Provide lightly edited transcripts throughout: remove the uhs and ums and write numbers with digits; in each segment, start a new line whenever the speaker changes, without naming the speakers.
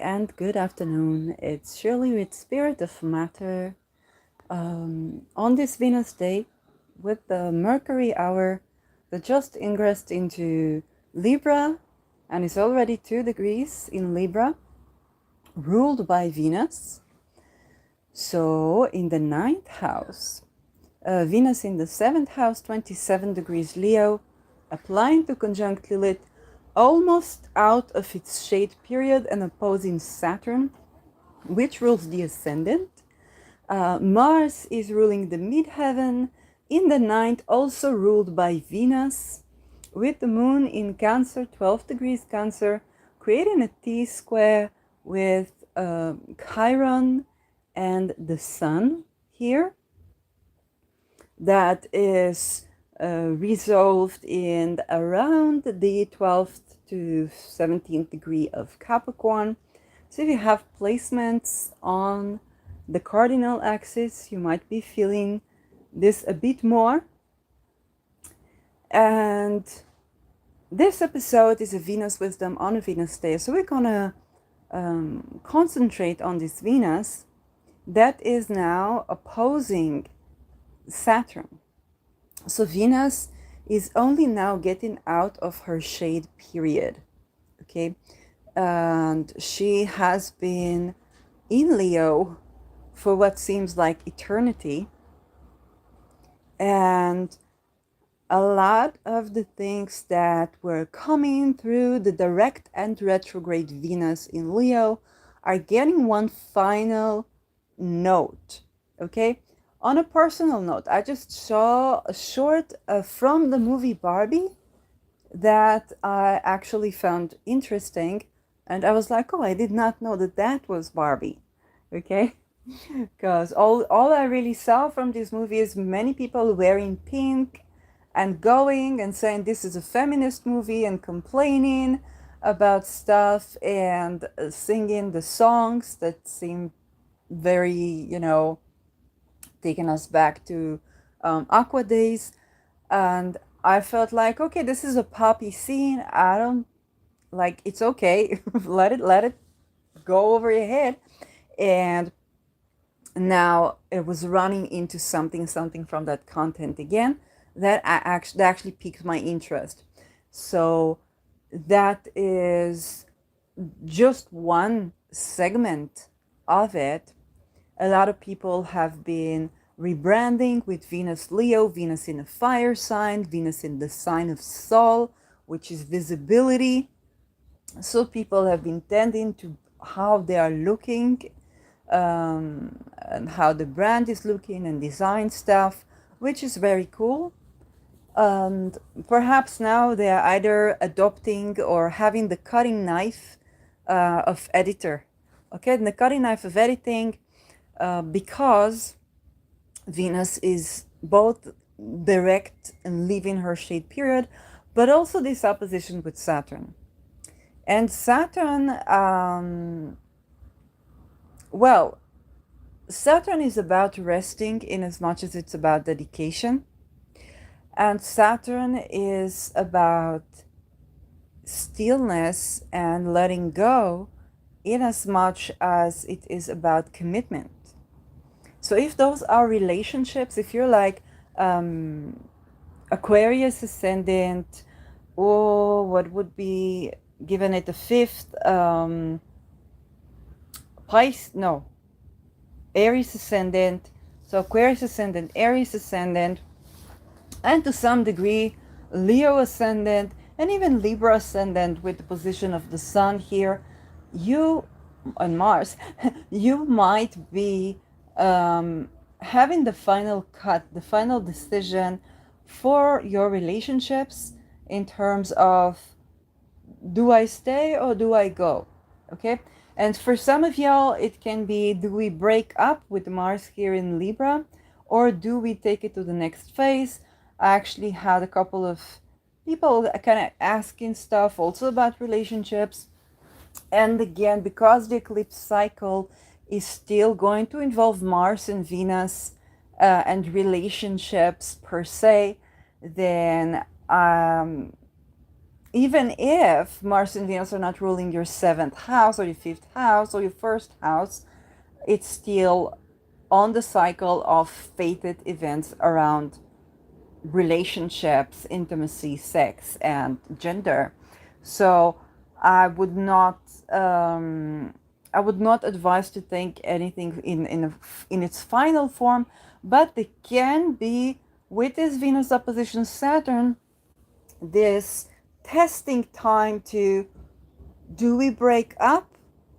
and good afternoon. It's Shirley with Spirit of Matter on this Venus day with the Mercury hour that just ingressed into Libra and is already 2 degrees in Libra, ruled by Venus. So in the ninth house, Venus in the 7th house, 27 degrees Leo, applying to conjunct Lilith, almost out of its shade period and opposing Saturn, which rules the ascendant. Mars is ruling the midheaven in the ninth, also ruled by Venus, with the moon in Cancer, 12 degrees Cancer, creating a T-square with Chiron and the Sun here. That is resolved in around the 12th to 17th degree of Capricorn. So if you have placements on the cardinal axis, you might be feeling this a bit more. And this episode is a Venus wisdom on a Venus day. So we're gonna concentrate on this Venus that is now opposing Saturn. So Venus is only now getting out of her shade period, okay? And she has been in Leo for what seems like eternity. And a lot of the things that were coming through the direct and retrograde Venus in Leo are getting one final note, okay? On a personal note, I just saw a short from the movie Barbie that I actually found interesting. And I was like, oh, I did not know that that was Barbie, okay? Because all I really saw from this movie is many people wearing pink and going and saying this is a feminist movie and complaining about stuff and singing the songs that seem very, taking us back to Aqua days. And I felt like, okay, this is a poppy scene. I don't like, it's okay. let it go over your head. And now it was running into something from that content again that actually piqued my interest. So that is just one segment of it. A lot of people have been rebranding with Venus Leo, Venus in a fire sign, Venus in the sign of Sol, which is visibility. So people have been tending to how they are looking and how the brand is looking and design stuff, which is very cool. And perhaps now they are either adopting or having the cutting knife of editor. Okay, and the cutting knife of editing, because Venus is both direct and leaving her shade period, but also this opposition with Saturn. And Saturn, Saturn is about resting in as much as it's about dedication. And Saturn is about stillness and letting go in as much as it is about commitment. So if those are relationships, if you're like Aquarius ascendant, or what would be given it the fifth, Aries ascendant, so Aquarius ascendant, Aries ascendant, and to some degree Leo ascendant, and even Libra ascendant with the position of the Sun here, you on Mars, you might be having the final cut, the final decision for your relationships in terms of, do I stay or do I go? Okay. And for some of y'all, it can be, do we break up with Mars here in Libra, or do we take it to the next phase? I actually had a couple of people kind of asking stuff also about relationships. And again, because the eclipse cycle is still going to involve Mars and Venus and relationships per se, then even if Mars and Venus are not ruling your 7th house or your 5th house or your 1st house, it's still on the cycle of fated events around relationships, intimacy, sex, and gender. So I would not advise to think anything in its final form, but they can be, with this Venus opposition Saturn, this testing time to, do we break up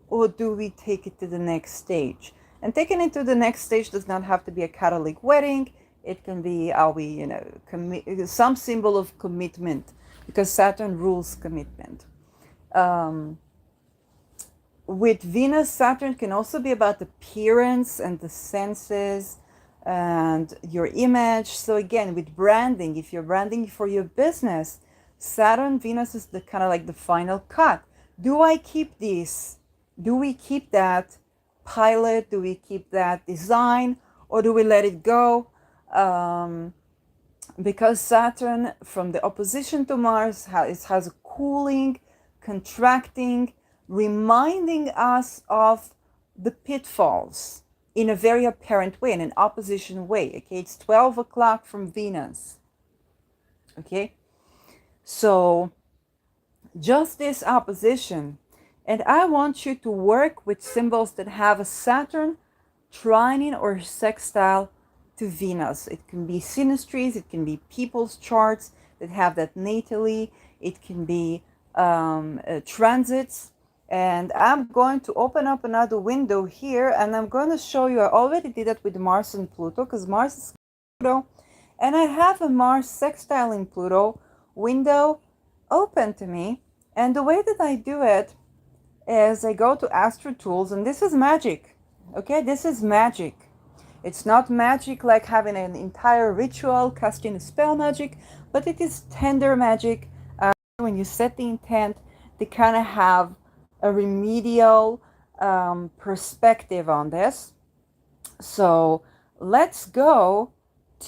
or do we take it to the next stage? And taking it to the next stage does not have to be a Catholic wedding. It can be, are we, some symbol of commitment, because Saturn rules commitment. With Venus, Saturn can also be about appearance and the senses and your image. So again, with branding, if you're branding for your business, Saturn, Venus is the kind of like the final cut. Do I keep this? Do we keep that pilot? Do we keep that design? Or do we let it go? Because Saturn, from the opposition to Mars, has a cooling, contracting, reminding us of the pitfalls in a very apparent way, in an opposition way. Okay, it's 12 o'clock from Venus. Okay, so just this opposition. And I want you to work with symbols that have a Saturn trining or sextile to Venus. It can be synastries, it can be people's charts that have that natally, it can be transits. And I'm going to open up another window here, and I'm going to show you, I already did that with Mars and Pluto, because Mars is Pluto, and I have a Mars sextile in Pluto window open to me. And the way that I do it is I go to Astro Tools, and this is magic. Okay, this is magic. It's not magic like having an entire ritual, casting a spell magic, but it is tender magic. When you set the intent, they kind of have a remedial perspective on this. So let's go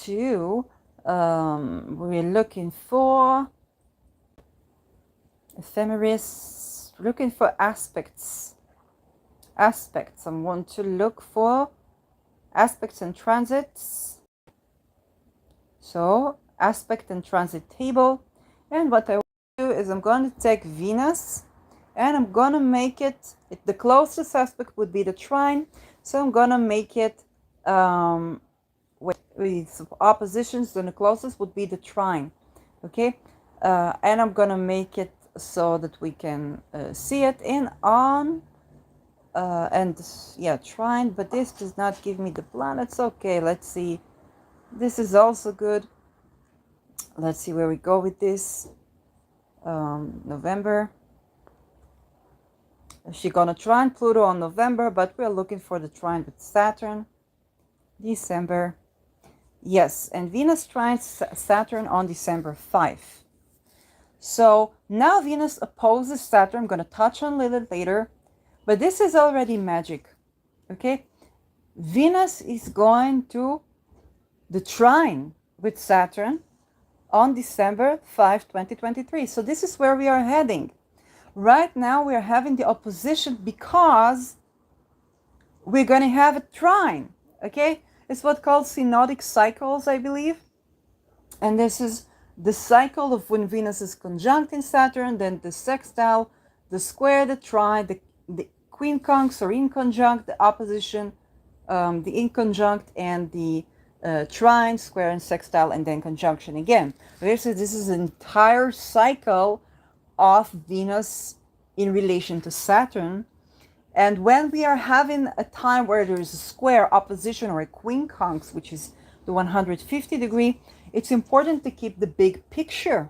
to, we're looking for ephemeris, looking for aspects. I want to look for aspects and transits. So aspect and transit table. And what I want to do is I'm going to take Venus and I'm going to make it, the closest aspect would be the trine. So I'm going to make it, with oppositions, then the closest would be the trine. Okay. And I'm going to make it so that we can see it in on. And yeah, trine, but this does not give me the planets. Okay, let's see. This is also good. Let's see where we go with this. November. She's gonna trine Pluto on November, but we're looking for the trine with Saturn. December. Yes, and Venus trines Saturn on December 5. So now Venus opposes Saturn. I'm gonna touch on Lilith later. But this is already magic, okay? Venus is going to the trine with Saturn on December 5, 2023. So this is where we are heading. Right now we are having the opposition because we're going to have a trine, okay? It's what's called synodic cycles, I believe. And this is the cycle of when Venus is conjunct in Saturn, then the sextile, the square, the trine, the quincunx or inconjunct, the opposition, the inconjunct, and the trine, square, and sextile, and then conjunction again. This is an entire cycle of Venus in relation to Saturn. And when we are having a time where there is a square, opposition, or a quincunx, which is the 150 degree, it's important to keep the big picture.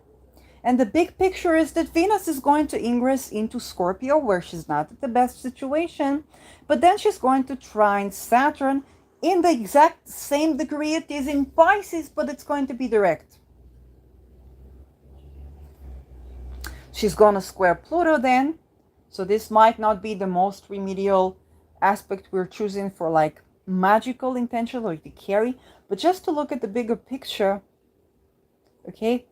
And the big picture is that Venus is going to ingress into Scorpio, where she's not at the best situation, but then she's going to trine Saturn in the exact same degree it is in Pisces, but it's going to be direct. She's going to square Pluto then, so this might not be the most remedial aspect we're choosing for like magical intention or to carry, but just to look at the bigger picture, okay?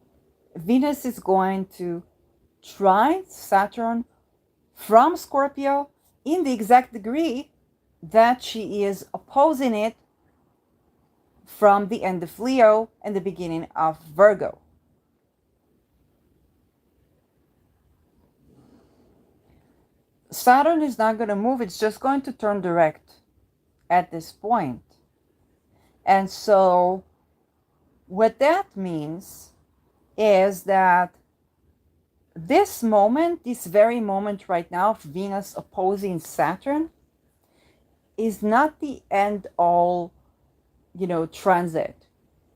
Venus is going to trine Saturn from Scorpio in the exact degree that she is opposing it from the end of Leo and the beginning of Virgo. Saturn is not going to move, it's just going to turn direct at this point. And so what that means is that this moment, this very moment right now of Venus opposing Saturn, is not the end all, transit.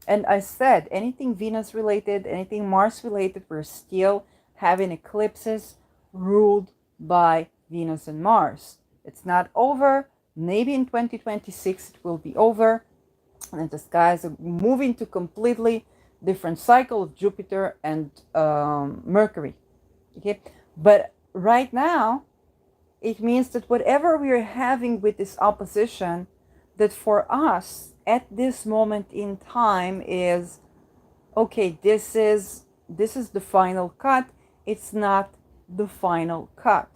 And I said, anything Venus related, anything Mars related, we're still having eclipses ruled by Venus and Mars. It's not over. Maybe in 2026 it will be over. And the skies are moving to completely different cycle of Jupiter and Mercury. Okay, but right now it means that whatever we are having with this opposition, that for us at this moment in time is okay. This is the final cut. It's not the final cut.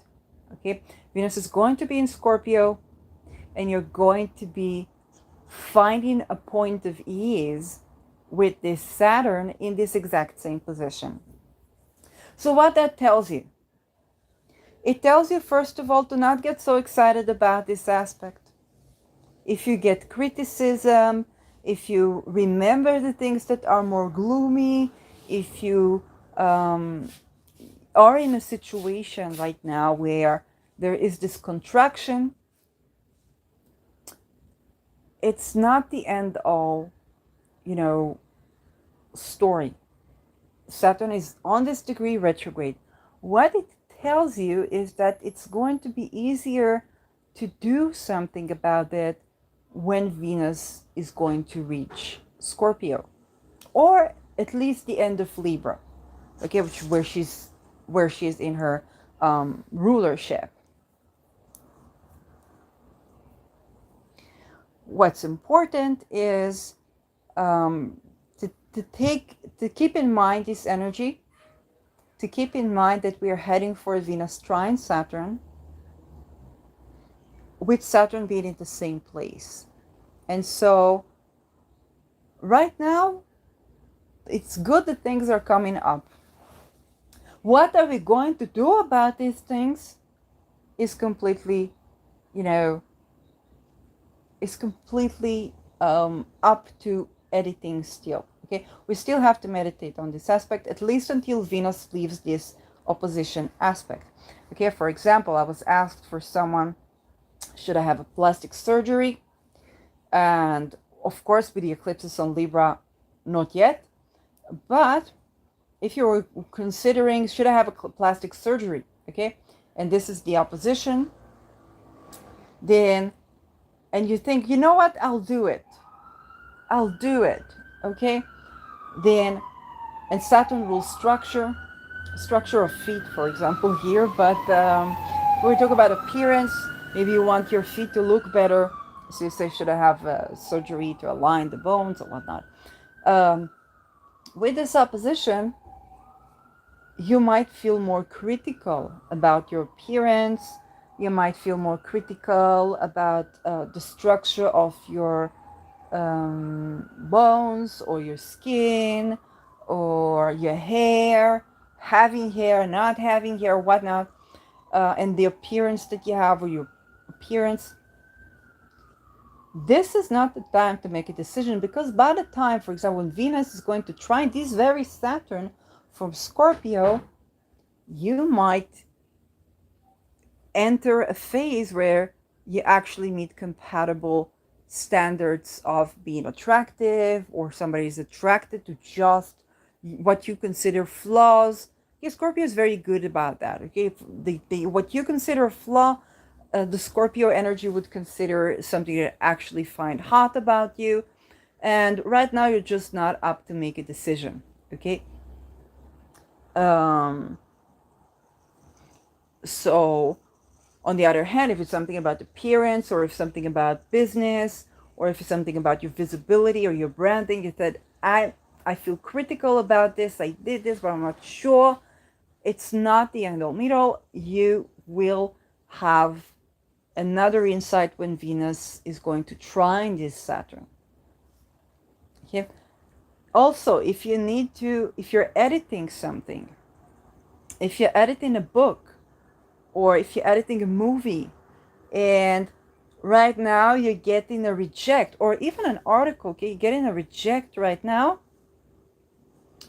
Okay, Venus is going to be in Scorpio, and you're going to be finding a point of ease with this Saturn in this exact same position. So what that tells you? It tells you, first of all, to not get so excited about this aspect. If you get criticism, if you remember the things that are more gloomy, if you are in a situation right now where there is this contraction, it's not the end all, story. Saturn is on this degree retrograde. What it tells you is that it's going to be easier to do something about it when Venus is going to reach Scorpio, or at least the end of Libra, okay, where she is in her rulership. What's important is to keep in mind this energy, to keep in mind that we are heading for Venus trine Saturn, with Saturn being in the same place. And so right now, it's good that things are coming up. What are we going to do about these things is completely, up to editing still. Okay, we still have to meditate on this aspect, at least until Venus leaves this opposition aspect. Okay, for example, I was asked for someone, should I have a plastic surgery? And of course, with the eclipses on Libra, not yet. But if you're considering, should I have a plastic surgery? Okay, and this is the opposition, then, and you think, you know what, I'll do it. Okay, then, and Saturn will structure of feet, for example, here. But when we talk about appearance, maybe you want your feet to look better, so you say, should I have surgery to align the bones or whatnot? With this opposition, you might feel more critical about your appearance. You might feel more critical about the structure of your bones or your skin or your hair, having hair, not having hair, whatnot, and the appearance that you have, or your appearance. This is not the time to make a decision, because by the time, for example, when Venus is going to trine this very Saturn from Scorpio, you might enter a phase where you actually meet compatible standards of being attractive, or somebody is attracted to just what you consider flaws. Yeah, Scorpio is very good about that. Okay, what you consider a flaw, the Scorpio energy would consider something to actually find hot about you. And right now you're just not up to make a decision. Okay, so on the other hand, if it's something about appearance, or if something about business, or if it's something about your visibility or your branding, you said, I feel critical about this, I did this, but I'm not sure. it's not the end all middle. You will have another insight when Venus is going to trine this Saturn. Okay. Also, if you're editing something, if you're editing a book, or if you're editing a movie, and right now you're getting a reject, or even an article, okay, you're getting a reject right now,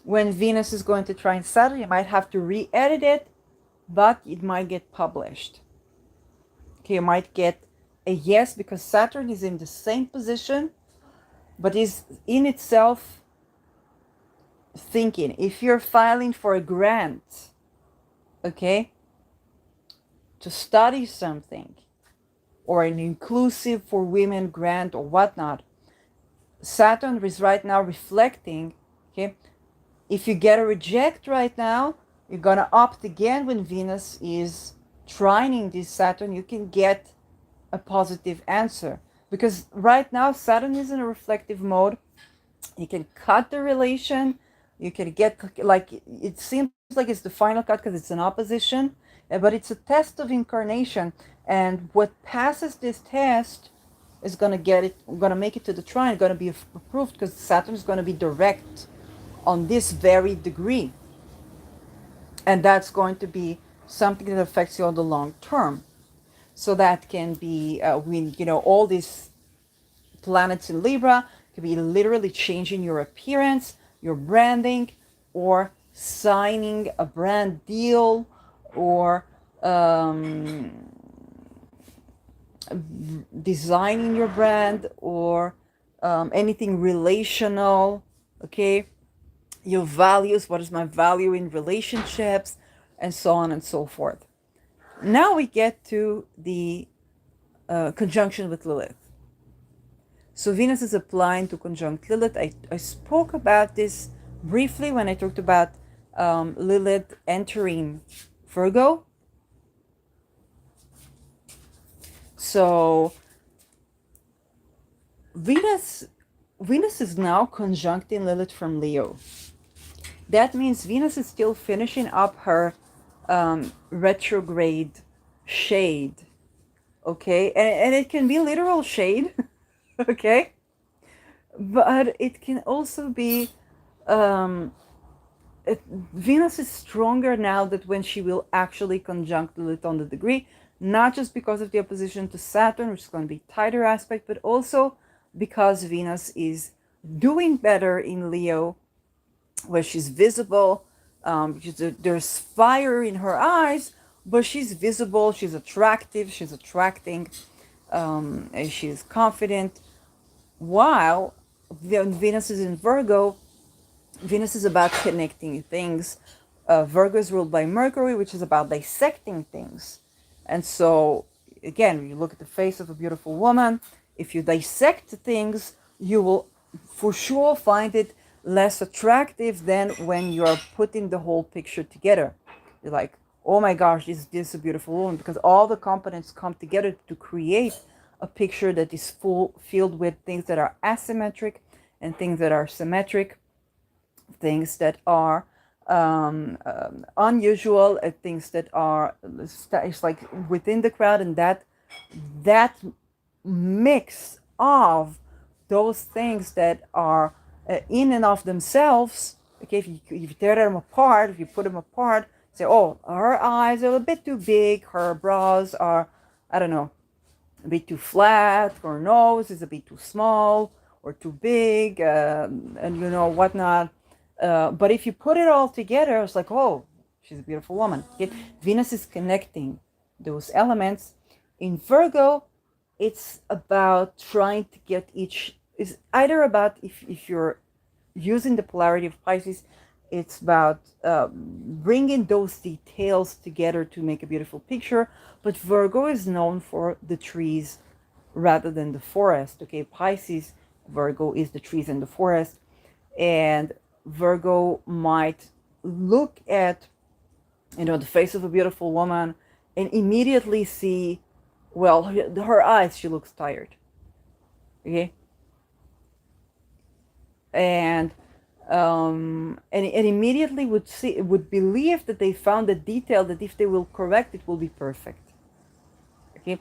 when Venus is going to trine Saturn, you might have to re-edit it, but it might get published. Okay, you might get a yes because Saturn is in the same position, but is in itself thinking. If you're filing for a grant, okay, to study something, or an inclusive for women grant or whatnot, Saturn is right now reflecting, okay, if you get a reject right now, you're gonna opt again when Venus is trining this Saturn, you can get a positive answer. Because right now Saturn is in a reflective mode. You can cut the relation, you can get, like, it seems like it's the final cut because it's an opposition, but it's a test of incarnation, and what passes this test is going to get it, going to make it to the trine, going to be approved, because Saturn is going to be direct on this very degree, and that's going to be something that affects you on the long term. So that can be when all these planets in Libra could be literally changing your appearance, your branding, or signing a brand deal, or designing your brand, or anything relational. Okay, your values, what is my value in relationships, and so on and so forth. Now we get to the conjunction with Lilith. So Venus is applying to conjunct Lilith. I spoke about this briefly when I talked about Lilith entering Virgo. So Venus is now conjuncting Lilith from Leo. That means Venus is still finishing up her retrograde shade. Okay, and it can be literal shade. Okay, but it can also be Venus is stronger now that when she will actually conjunct Lilith on the degree, not just because of the opposition to Saturn, which is going to be tighter aspect, but also because Venus is doing better in Leo, where she's visible. There's fire in her eyes, but she's visible, she's attractive, she's attracting, and she's confident. While Venus is in Virgo, Venus is about connecting things. Virgo is ruled by Mercury, which is about dissecting things. And so, again, you look at the face of a beautiful woman. If you dissect things, you will for sure find it less attractive than when you're putting the whole picture together. You're like, oh my gosh, this is a beautiful woman, because all the components come together to create a picture that is filled with things that are asymmetric and things that are symmetric, things that are unusual, things that are, it's like within the crowd, and that mix of those things that are in and of themselves. Okay, if you tear them apart, if you put them apart, say, oh, her eyes are a bit too big, her brows are, I don't know, a bit too flat, her nose is a bit too small or too big, and whatnot. But if you put it all together, it's like, oh, she's a beautiful woman. Okay? Venus is connecting those elements. In Virgo, it's about trying to get it's either about, if you're using the polarity of Pisces, it's about bringing those details together to make a beautiful picture. But Virgo is known for the trees rather than the forest. Okay, Pisces, Virgo is the trees and the forest. And Virgo might look at, the face of a beautiful woman and immediately see, well, her eyes, she looks tired. Okay. And And immediately would believe that they found a detail that if they will correct it will be perfect. Okay,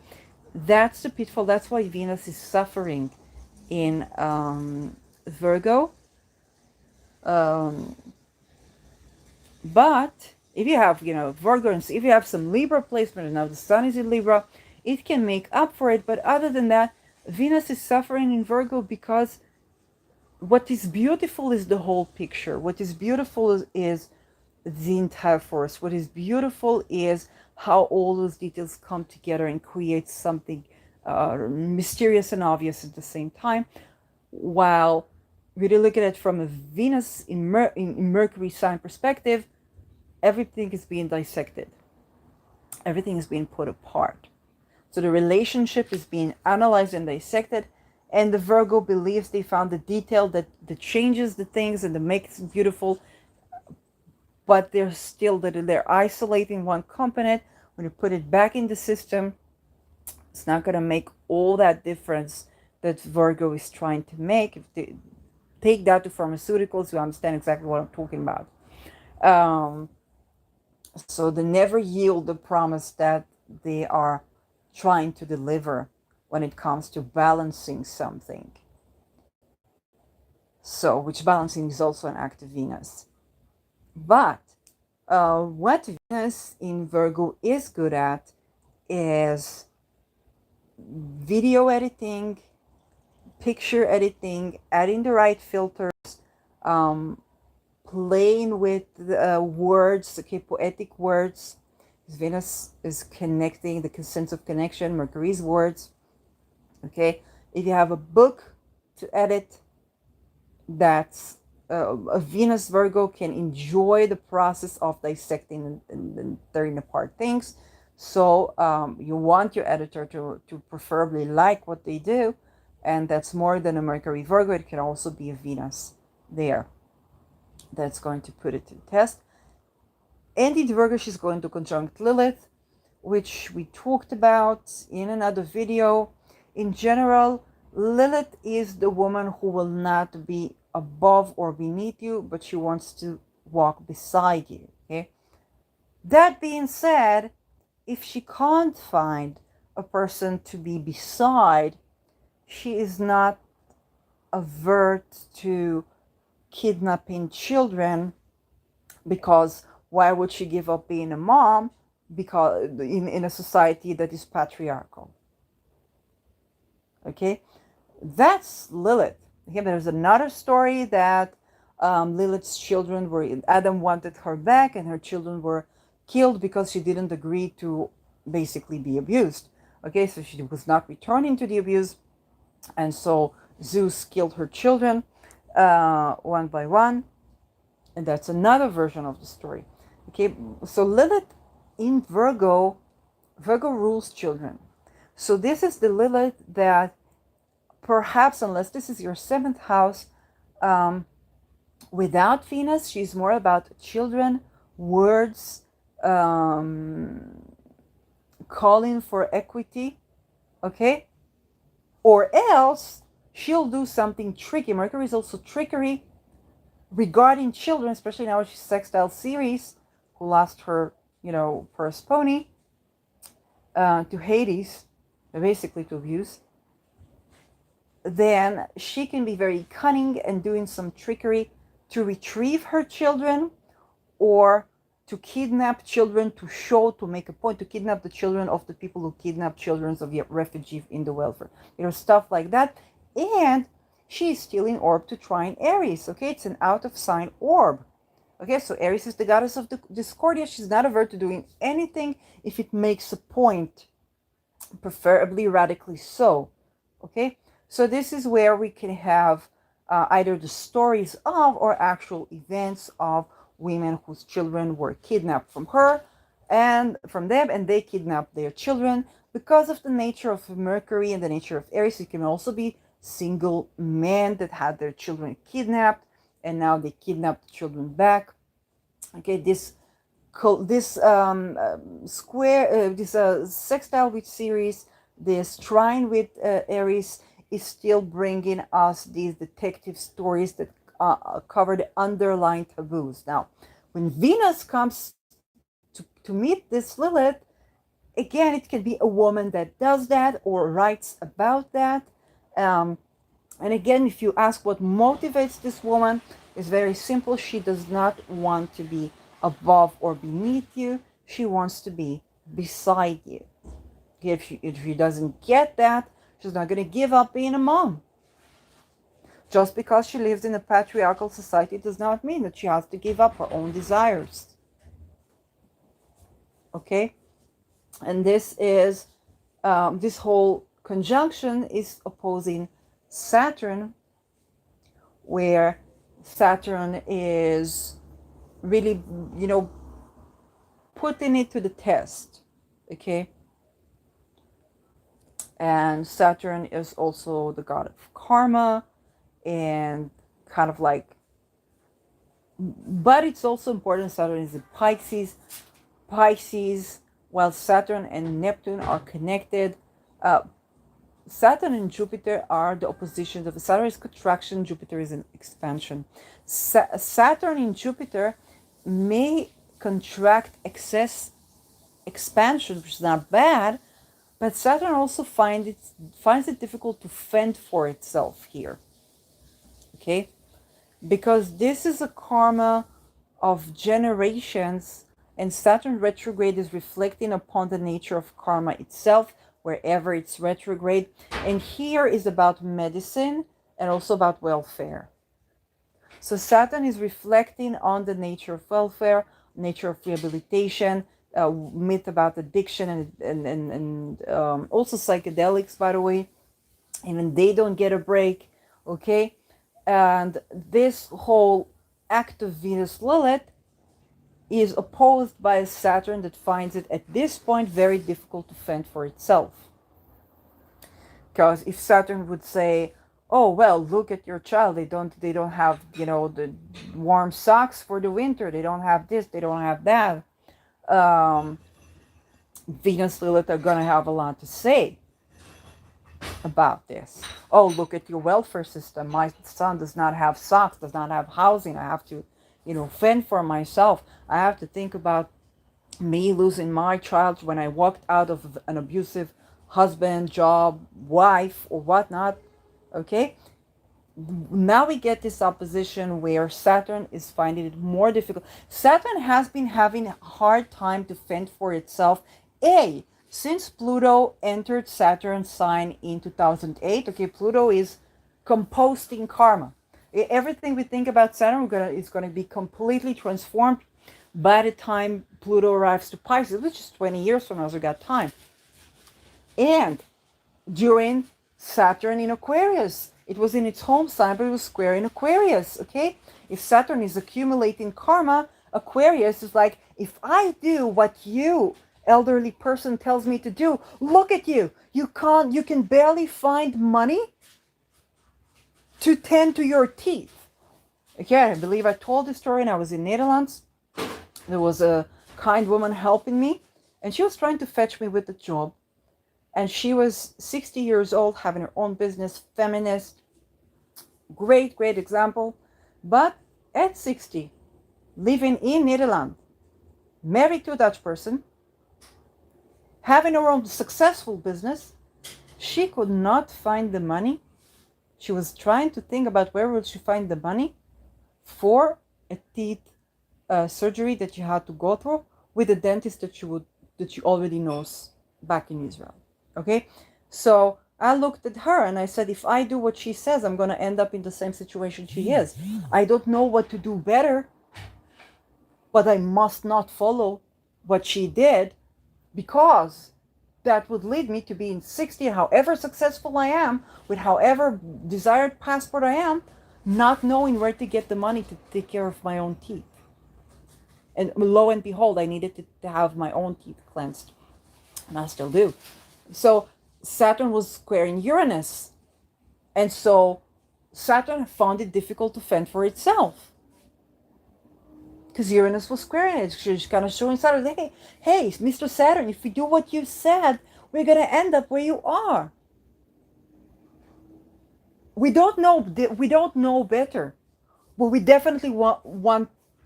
that's the pitfall. That's why Venus is suffering in Virgo. Um, but if you have, Virgo, and if you have some Libra placement, and now the Sun is in Libra, it can make up for it. But other than that, Venus is suffering in Virgo because what is beautiful is the whole picture. What is beautiful is the entire force. What is beautiful is how all those details come together and create something mysterious and obvious at the same time. While really look at it from a Venus in Mercury sign perspective, everything is being dissected. Everything is being put apart. So the relationship is being analyzed and dissected, and the Virgo believes they found the detail that changes the things and that makes it beautiful, but they're isolating one component. When you put it back in the system, it's not going to make all that difference that Virgo is trying to make. If they take that to pharmaceuticals, you understand exactly what I'm talking about. So they never yield the promise that they are trying to deliver when it comes to balancing something. So, which balancing is also an act of Venus. But what Venus in Virgo is good at is video editing, picture editing, adding the right filters, playing with words, okay, poetic words. Venus is connecting, the sense of connection, Mercury's words. Okay, if you have a book to edit, that's a Venus Virgo can enjoy the process of dissecting and tearing apart things. So you want your editor to preferably like what they do, and that's more than a Mercury Virgo. It can also be a Venus there that's going to put it to the test. And in Virgo, she's going to conjunct Lilith, which we talked about in another video. In general, Lilith is the woman who will not be above or beneath you, but she wants to walk beside you. Okay. That being said, if she can't find a person to be beside, she is not avert to kidnapping children, because why would she give up being a mom because in a society that is patriarchal? Okay, that's Lilith. Okay, there's another story that Lilith's children were, Adam wanted her back and her children were killed because she didn't agree to basically be abused. Okay, so she was not returning to the abuse, and so Zeus killed her children one by one, and that's another version of the story. Okay, so Lilith in Virgo rules children. So this is the Lilith that perhaps, unless this is your 7th house, without Venus, she's more about children, words, calling for equity, okay? Or else she'll do something tricky. Mercury is also trickery regarding children, especially now she's sextile Ceres, who lost her, first pony to Hades, basically to abuse. Then she can be very cunning and doing some trickery to retrieve her children, or to kidnap children to make a point, to kidnap the children of the people who kidnap children of the refugees in the welfare. Stuff like that. And she is stealing orb to trine Aries. Okay, it's an out of sign orb. Okay, so Aries is the goddess of the discordia. She's not averse to doing anything if it makes a point, preferably radically so. Okay, so this is where we can have either the stories of or actual events of women whose children were kidnapped from her and from them, and they kidnapped their children because of the nature of Mercury and the nature of Aries. It can also be single men that had their children kidnapped and now they kidnapped the children back. Okay, this sextile with Ceres, this trine with Aries is still bringing us these detective stories that cover the underlying taboos. Now, when Venus comes to meet this Lilith, again, it can be a woman that does that or writes about that. And again, if you ask what motivates this woman, it's very simple. She does not want to be above or beneath you. She wants to be beside you. If she doesn't get that, she's not going to give up being a mom. Just because she lives in a patriarchal society does not mean that she has to give up her own desires. Okay? And this is, this whole conjunction is opposing Saturn, where Saturn is really, putting it to the test. Okay? And Saturn is also the god of karma and kind of like, but it's also important. Saturn is in Pisces. While Saturn and Neptune are connected, Saturn and Jupiter are the oppositions of Saturn is contraction, Jupiter is an expansion. Saturn in Jupiter may contract excess expansion, which is not bad, but Saturn also finds it difficult to fend for itself here. Okay? Because this is a karma of generations, and Saturn retrograde is reflecting upon the nature of karma itself, wherever it's retrograde. And here is about medicine and also about welfare. So Saturn is reflecting on the nature of welfare, nature of rehabilitation, myth about addiction and also psychedelics, by the way. Even they don't get a break, okay? And this whole act of Venus Lilith is opposed by a Saturn that finds it at this point very difficult to fend for itself. Because if Saturn would say, oh well, look at your child, they don't have, the warm socks for the winter, they don't have this, they don't have that, Venus Lilith are gonna have a lot to say about this. Oh, look at your welfare system, my son does not have socks, does not have housing, I have to fend for myself. I have to think about me losing my child when I walked out of an abusive husband, job, wife, or whatnot. Okay? Now we get this opposition where Saturn is finding it more difficult. Saturn has been having a hard time to fend for itself. Since Pluto entered Saturn's sign in 2008, okay, Pluto is composting karma. Everything we think about Saturn is going to be completely transformed by the time Pluto arrives to Pisces, which is 20 years from now, so we got time. And during Saturn in Aquarius, it was in its home sign, but it was square in Aquarius, okay? If Saturn is accumulating karma, Aquarius is like, if I do what you, elderly person, tells me to do, look at you. You can barely find money to tend to your teeth. Okay, I believe I told this story when I was in Netherlands. There was a kind woman helping me, and she was trying to fetch me with a job. And she was 60 years old, having her own business, feminist, great example. But at 60, living in Netherlands, married to a Dutch person, having her own successful business, she could not find the money. She was trying to think about where would she find the money for a teeth surgery that she had to go through with a dentist that she already knows back in Israel. Okay, so I looked at her and I said, if I do what she says, I'm going to end up in the same situation she is. I don't know what to do better, but I must not follow what she did, because that would lead me to being 60, however successful I am, with however desired passport I am, not knowing where to get the money to take care of my own teeth. And lo and behold, I needed to have my own teeth cleansed. And I still do. So Saturn was squaring Uranus. And so Saturn found it difficult to fend for itself. Because Uranus was squaring it. She's kind of showing Saturn, hey, Mr. Saturn, if we do what you said, we're going to end up where you are. We don't know better. we definitely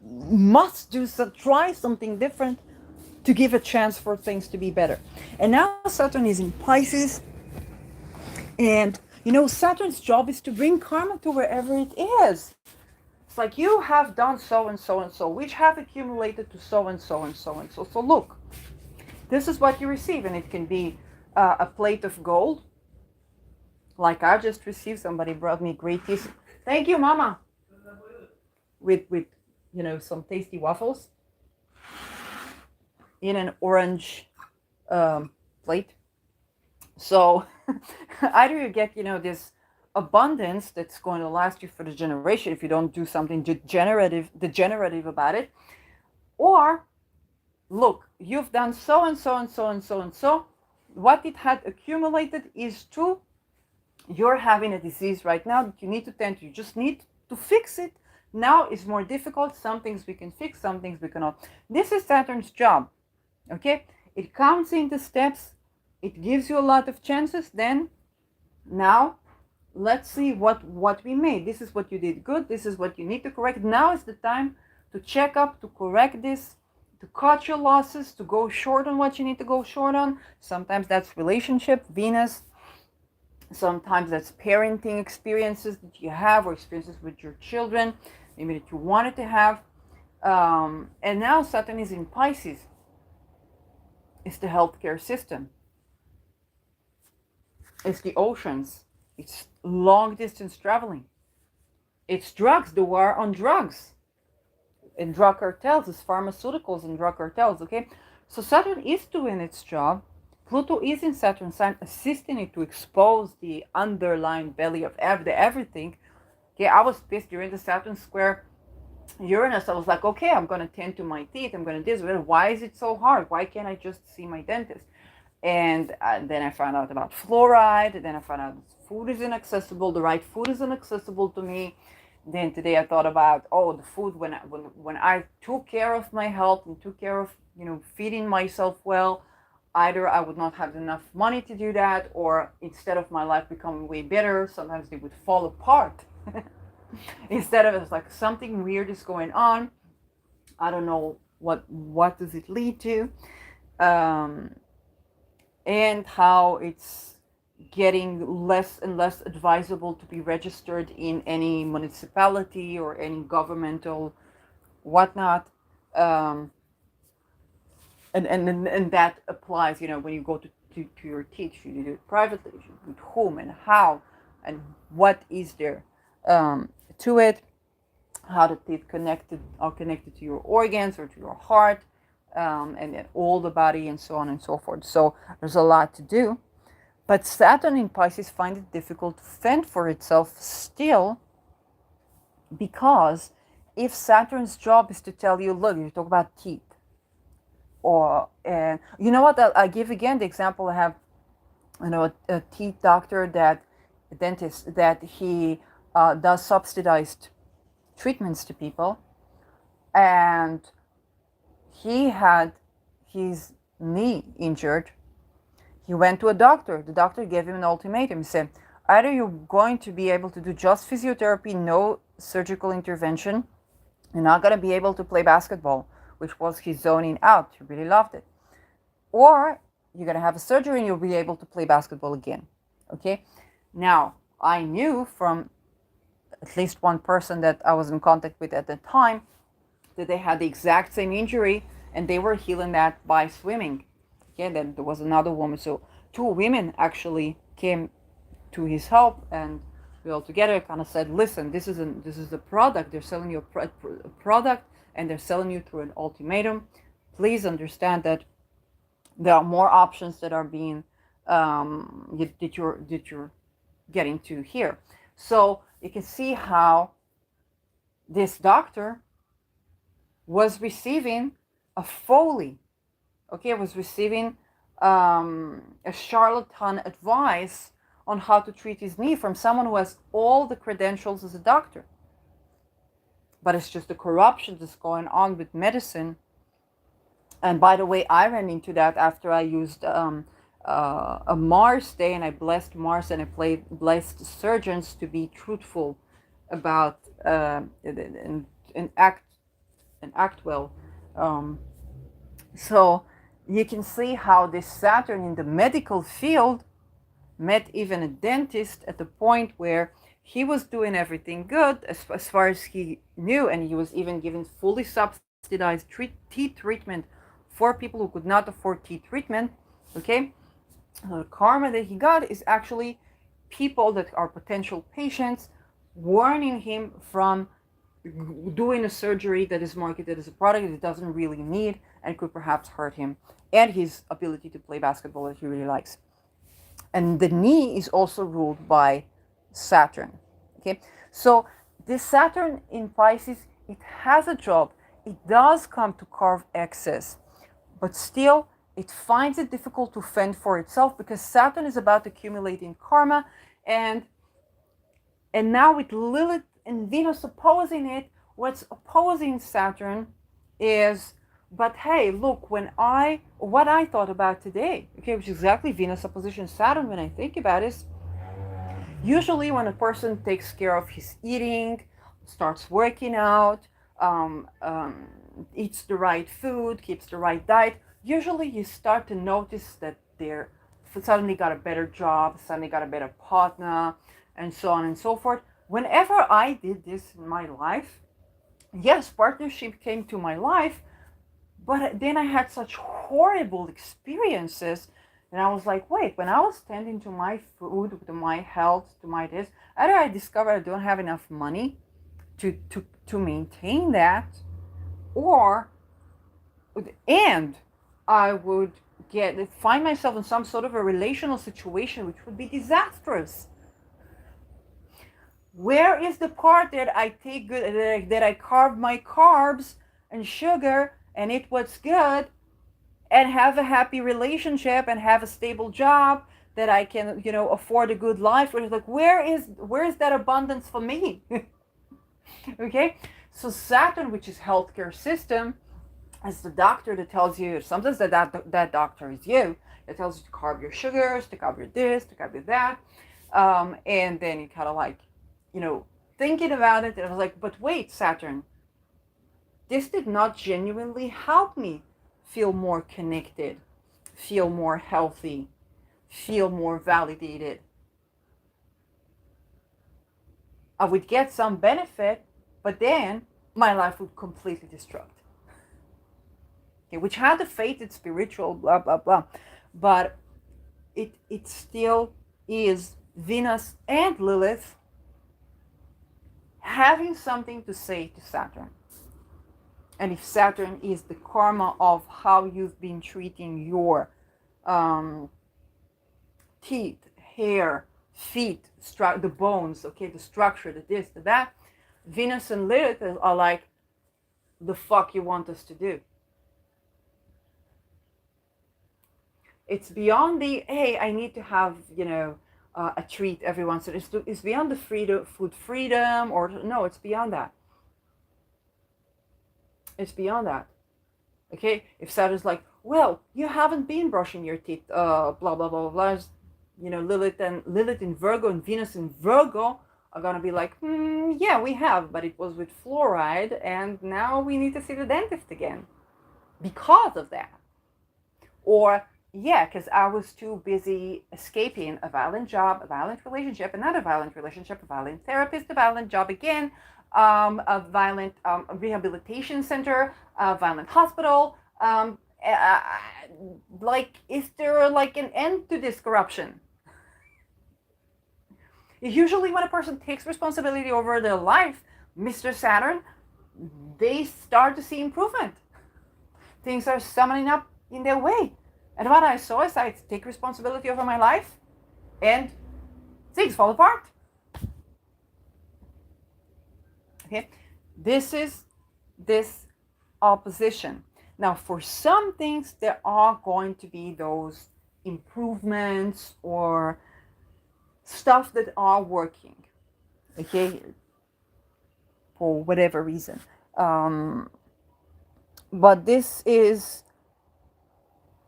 must try something different to give a chance for things to be better. And now Saturn is in Pisces, and Saturn's job is to bring karma to wherever it is. It's like you have done so and so and so, which have accumulated to so and so and so and so. So look, this is what you receive, and it can be a plate of gold, like I just received. Somebody brought me great teas. Thank you, Mama. With some tasty waffles in an orange plate. So either you get this abundance that's going to last you for the generation if you don't do something degenerative about it, or look, you've done so and so and so and so and so. What it had accumulated is true. You're having a disease right now that you need to tend to. You just need to fix it. Now it's more difficult. Some things we can fix, some things we cannot. This is Saturn's job. Okay? It comes into steps. It gives you a lot of chances. Then, now, let's see what we made. This is what you did good. This is what you need to correct. Now is the time to check up, to correct this, to cut your losses, to go short on what you need to go short on. Sometimes that's relationship, Venus. Sometimes that's parenting experiences that you have, or experiences with your children, maybe that you wanted to have. And now Saturn is in Pisces. It's the healthcare system. It's the oceans. It's long distance traveling. It's drugs, the war on drugs. And drug cartels, it's pharmaceuticals and drug cartels, okay? So Saturn is doing its job. Pluto is in Saturn's sign, assisting it to expose the underlying belly of everything. Okay, I was pissed during the Saturn square Uranus. I was like, okay, I'm going to tend to my teeth. I'm going to this. Why is it so hard? Why can't I just see my dentist? And then I found out about fluoride. And then I found out food is inaccessible. The right food is inaccessible to me. Then today I thought about, the food, when I took care of my health and took care of, feeding myself well, either I would not have enough money to do that, or instead of my life becoming way better, sometimes they would fall apart. Instead of, it's like something weird is going on. I don't know what does it lead to, and how it's getting less and less advisable to be registered in any municipality or any governmental whatnot. And that applies, when you go to your teeth, you do it privately, with whom and how, and what is there to it, how the teeth are connected to your organs or to your heart, and then all the body, and so on and so forth. So there's a lot to do. But Saturn in Pisces finds it difficult to fend for itself still, because if Saturn's job is to tell you, look, you talk about teeth, and you know what, I give again the example. I have a teeth doctor, a dentist, that he does subsidized treatments to people, and he had his knee injured. He went to a doctor. The doctor gave him an ultimatum. He said, either you're going to be able to do just physiotherapy, no surgical intervention, you're not going to be able to play basketball, which was his zoning out. He really loved it. Or you're going to have a surgery and you'll be able to play basketball again. Okay? Now, I knew from at least one person that I was in contact with at the time that they had the exact same injury, and they were healing that by swimming. Okay, then there was another woman. So 2 women actually came to his help, and we all together kind of said, listen, this is a product. They're selling you a product, and they're selling you through an ultimatum. Please understand that there are more options that are being that you're getting to here. So you can see how this doctor was receiving a Foley. Okay, was receiving a charlatan advice on how to treat his knee from someone who has all the credentials as a doctor. But it's just the corruption that's going on with medicine. And by the way, I ran into that after I used a Mars day, and I blessed Mars, and I blessed surgeons to be truthful about and act well. Um, so you can see how this Saturn in the medical field met even a dentist at the point where he was doing everything good as far as he knew, and he was even given fully subsidized teeth treatment for people who could not afford teeth treatment. Okay, the karma that he got is actually people that are potential patients warning him from doing a surgery that is marketed as a product that he doesn't really need and could perhaps hurt him and his ability to play basketball that he really likes. And the knee is also ruled by Saturn. Okay, so this Saturn in Pisces, it has a job. It does come to carve excess, but still it finds it difficult to fend for itself because Saturn is about accumulating karma, and now with Lilith and Venus opposing it, what's opposing Saturn is, but hey, look, what I thought about today, okay, which is exactly Venus opposition Saturn when I think about it, is usually when a person takes care of his eating, starts working out, eats the right food, keeps the right diet, usually you start to notice that they're suddenly got a better job, suddenly got a better partner, and so on and so forth. Whenever I did this in my life, yes, partnership came to my life, but then I had such horrible experiences. And I was like, wait, when I was tending to my food, to my health, to my this, either I discovered I don't have enough money to maintain that, or, and I would find myself in some sort of a relational situation which would be disastrous. Where is the part that I take good, that I carve my carbs and sugar and eat what's good and have a happy relationship and have a stable job that I can, afford a good life? Like, where is that abundance for me? Okay, so Saturn, which is healthcare system, as the doctor that tells you, sometimes that doctor is you, that tells you to carve your sugars, to carve your this, to carve your that, and then you kind of like, thinking about it, and I was like, but wait, Saturn, this did not genuinely help me feel more connected, feel more healthy, feel more validated. I would get some benefit, but then my life would completely destruct. Okay, which had the faith, it's spiritual, blah, blah, blah. But it still is Venus and Lilith having something to say to Saturn. And if Saturn is the karma of how you've been treating your teeth, hair, feet, the bones, okay, the structure, the this, the that, Venus and Lilith are like, the fuck you want us to do? It's beyond the, hey, I need to have, a treat every once in a while. It's beyond the food freedom, or no, it's beyond that. It's beyond that. Okay, if Saturn's like, well, you haven't been brushing your teeth, blah blah blah blah blah. Lilith in Virgo and Venus in Virgo are gonna be like, yeah, we have, but it was with fluoride, and now we need to see the dentist again because of that. Or, yeah, because I was too busy escaping a violent job, a violent relationship, another violent relationship, a violent therapist, a violent job again, a violent rehabilitation center, a violent hospital. Like, is there like an end to this corruption? Usually when a person takes responsibility over their life, Mr. Saturn, they start to see improvement. Things are summoning up in their way. And what I saw is I take responsibility over my life and things fall apart. Okay, this is this opposition. Now, for some things, there are going to be those improvements or stuff that are working, okay, for whatever reason. But this is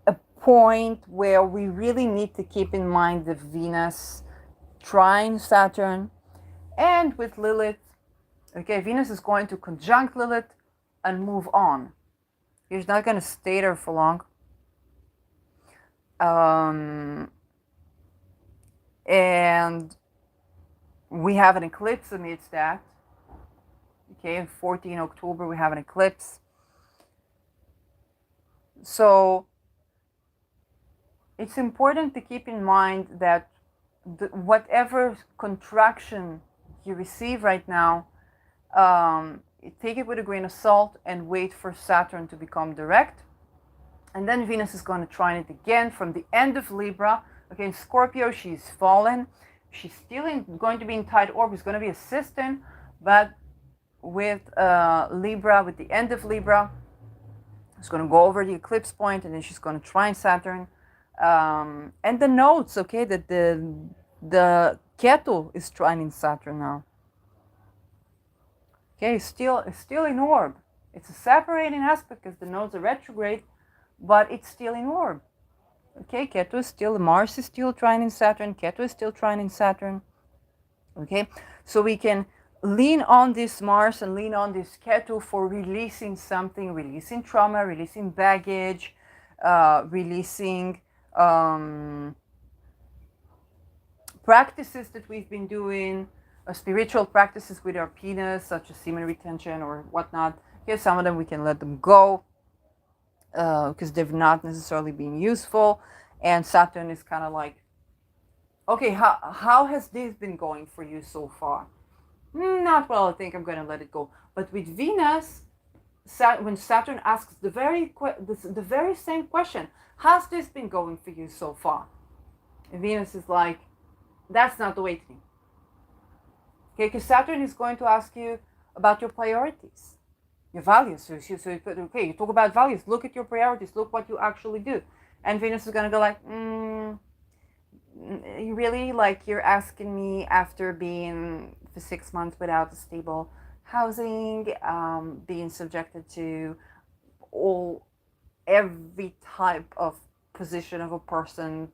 a point where we really need to keep in mind the Venus trine Saturn, and with Lilith Okay, Venus is going to conjunct Lilith and move on. He's not going to stay there for long. And we have an eclipse amidst that. Okay, on 14 October, we have an eclipse. So it's important to keep in mind that whatever contraction you receive right now, take it with a grain of salt and wait for Saturn to become direct. And then Venus is going to trine it again from the end of Libra. Okay, in Scorpio, she's fallen. She's still going to be in tight orb. It's going to be assistant, but with Libra, with the end of Libra, it's going to go over the eclipse point, and then she's going to trine Saturn. And the notes, okay, that the Ketu is trining Saturn now. Okay, it's still in orb. It's a separating aspect because the nodes are retrograde, but it's still in orb. Okay, Ketu is still, Mars is still trining Saturn, Ketu is still trining Saturn. Okay, so we can lean on this Mars and lean on this Ketu for releasing something, releasing trauma, releasing baggage, releasing practices that we've been doing, spiritual practices with our penis, such as semen retention or whatnot. Okay, some of them we can let them go because they've not necessarily been useful. And Saturn is kind of like, okay, how has this been going for you so far? Not well, I think I'm going to let it go. But with Venus, when Saturn asks the very same question, how's this been going for you so far? And Venus is like, that's not the way to be. Okay, because Saturn is going to ask you about your priorities, your values. So okay, you talk about values. Look at your priorities. Look what you actually do. And Venus is going to go like, you really, like, you're asking me after being for 6 months without a stable housing, being subjected to every type of position of a person,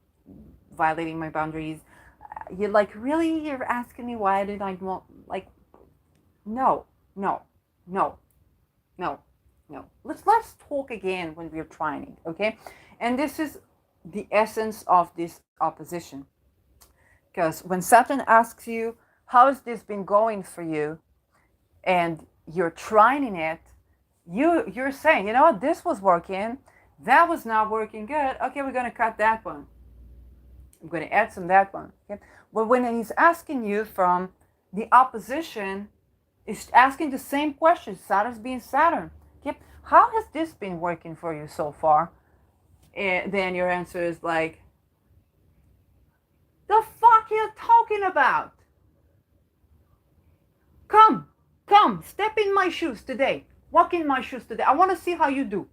violating my boundaries. You're like, really? You're asking me why did I want, like, no. Let's talk again when we're trying, okay? And this is the essence of this opposition. Because when Saturn asks you, how has this been going for you? And you're trying it, you're saying, you know what, this was working, that was not working good. Okay, we're going to cut that one. I'm going to add some that one. Okay? But when he's asking you from the opposition, is asking the same question. Saturn's being Saturn. Okay? How has this been working for you so far? And then your answer is like, the fuck you talking about? Come, step in my shoes today. Walk in my shoes today. I want to see how you do.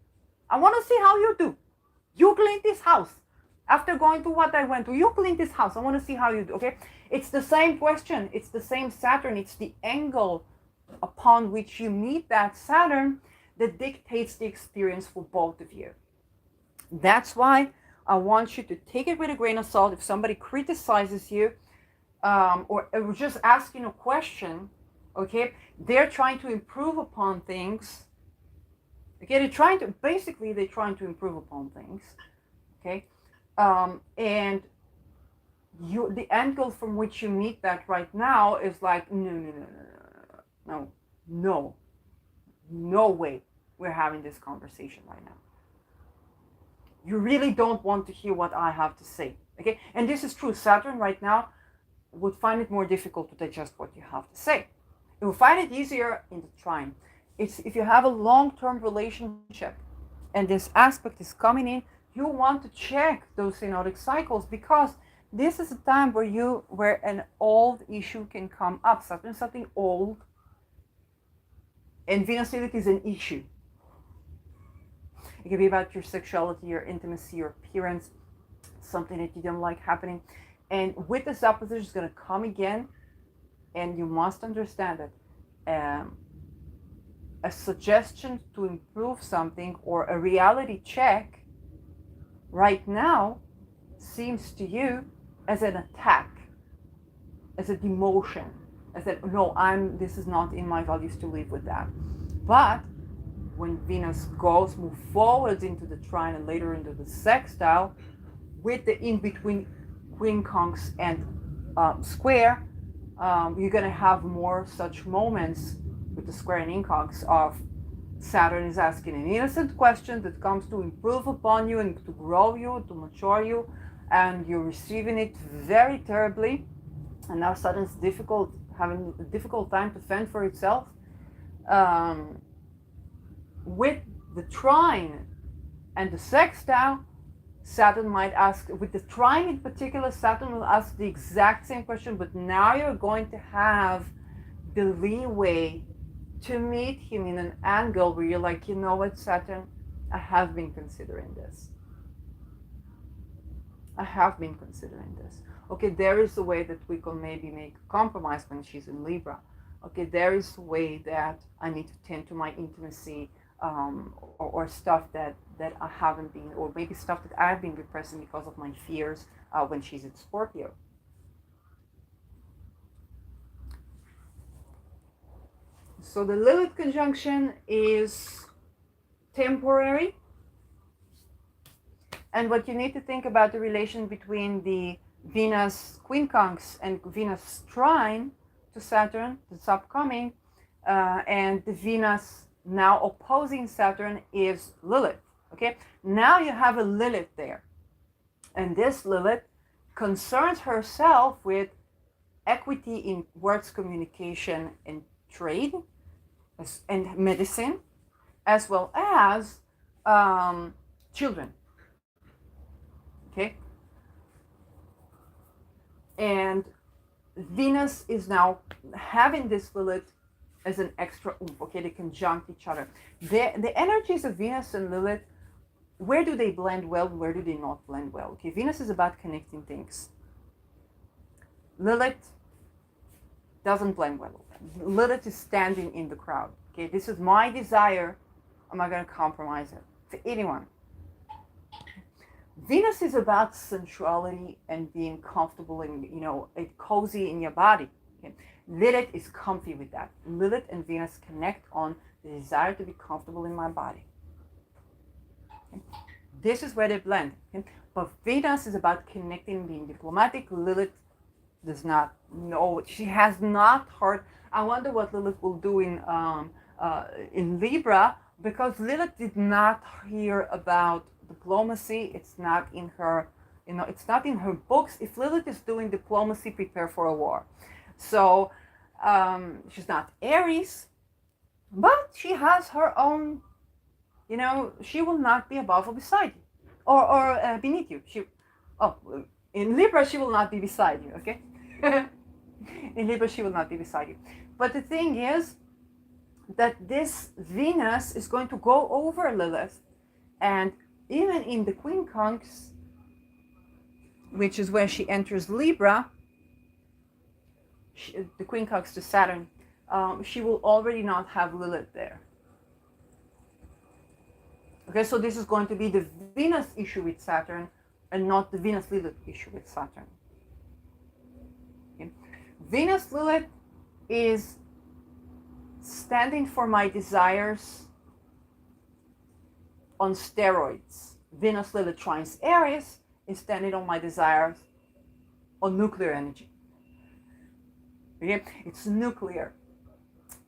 You clean this house. After going through what I went through, you clean this house. I want to see how you do, okay? It's the same question. It's the same Saturn. It's the angle upon which you meet that Saturn that dictates the experience for both of you. That's why I want you to take it with a grain of salt. If somebody criticizes you or just asking a question, okay, they're trying to improve upon things. Okay, they're trying to improve upon things, okay? And the angle from which you meet that right now is like, no way we're having this conversation right now. You really don't want to hear what I have to say, okay? And this is true. Saturn right now would find it more difficult to digest what you have to say. It will find it easier in the trine. It's if you have a long-term relationship and this aspect is coming in, you want to check those synodic cycles because this is a time where an old issue can come up. Saturn is something old, and Venus Lilith is an issue. It can be about your sexuality, your intimacy, your appearance, something that you don't like happening. And with this opposition, it's going to come again, and you must understand that a suggestion to improve something or a reality check right now seems to you as an attack, as a demotion. I said, no, this is not in my values to live with that. But when Venus move forwards into the trine and later into the sextile, with the in-between quincunx and square, you're going to have more such moments with the square and incunx of Saturn is asking an innocent question that comes to improve upon you and to grow you, to mature you, and you're receiving it very terribly. And now Saturn's having a difficult time to fend for itself. With the trine and the sextile, Saturn might ask, with the trine in particular, Saturn will ask the exact same question, but now you're going to have the leeway to meet him in an angle where you're like, you know what, Saturn, I have been considering this. I have been considering this. Okay, there is a way that we can maybe make a compromise when she's in Libra. Okay, there is a way that I need to tend to my intimacy, or stuff that I haven't been, or maybe stuff that I've been repressing because of my fears when she's in Scorpio. So the Lilith conjunction is temporary. And what you need to think about the relation between the Venus quincunx and Venus trine to Saturn that's upcoming, and the Venus now opposing Saturn is Lilith. Okay, now you have a Lilith there, and this Lilith concerns herself with equity in words, communication, and trade, and medicine, as well as children. Okay, and Venus is now having this Lilith as an extra oomph. Okay, they conjunct each other. The energies of Venus and Lilith, where do they blend well, where do they not blend well? Okay, Venus is about connecting things. Lilith doesn't blend well. Lilith is standing in the crowd. Okay, this is my desire. I'm not going to compromise it for anyone. Venus is about sensuality and being comfortable and, cozy in your body. Okay? Lilith is comfy with that. Lilith and Venus connect on the desire to be comfortable in my body. Okay? This is where they blend. Okay? But Venus is about connecting, being diplomatic. Lilith does not know. She has not heard. I wonder what Lilith will do in Libra, because Lilith did not hear about diplomacy. It's not in her, it's not in her books. If Lilith is doing diplomacy, prepare for a war. So she's not Aries, but she has her own, she will not be above or beside you, or beneath you. In Libra, she will not be beside you, okay? In Libra, she will not be beside you. But the thing is that this Venus is going to go over Lilith, and even in the quincunx, which is where she enters Libra, the quincunx to Saturn, she will already not have Lilith there. Okay, so this is going to be the Venus issue with Saturn and not the Venus-Lilith issue with Saturn. Okay. Venus-Lilith is standing for my desires on steroids. Venus-Lilith trines Aries is standing on my desires on nuclear energy. Okay? It's nuclear.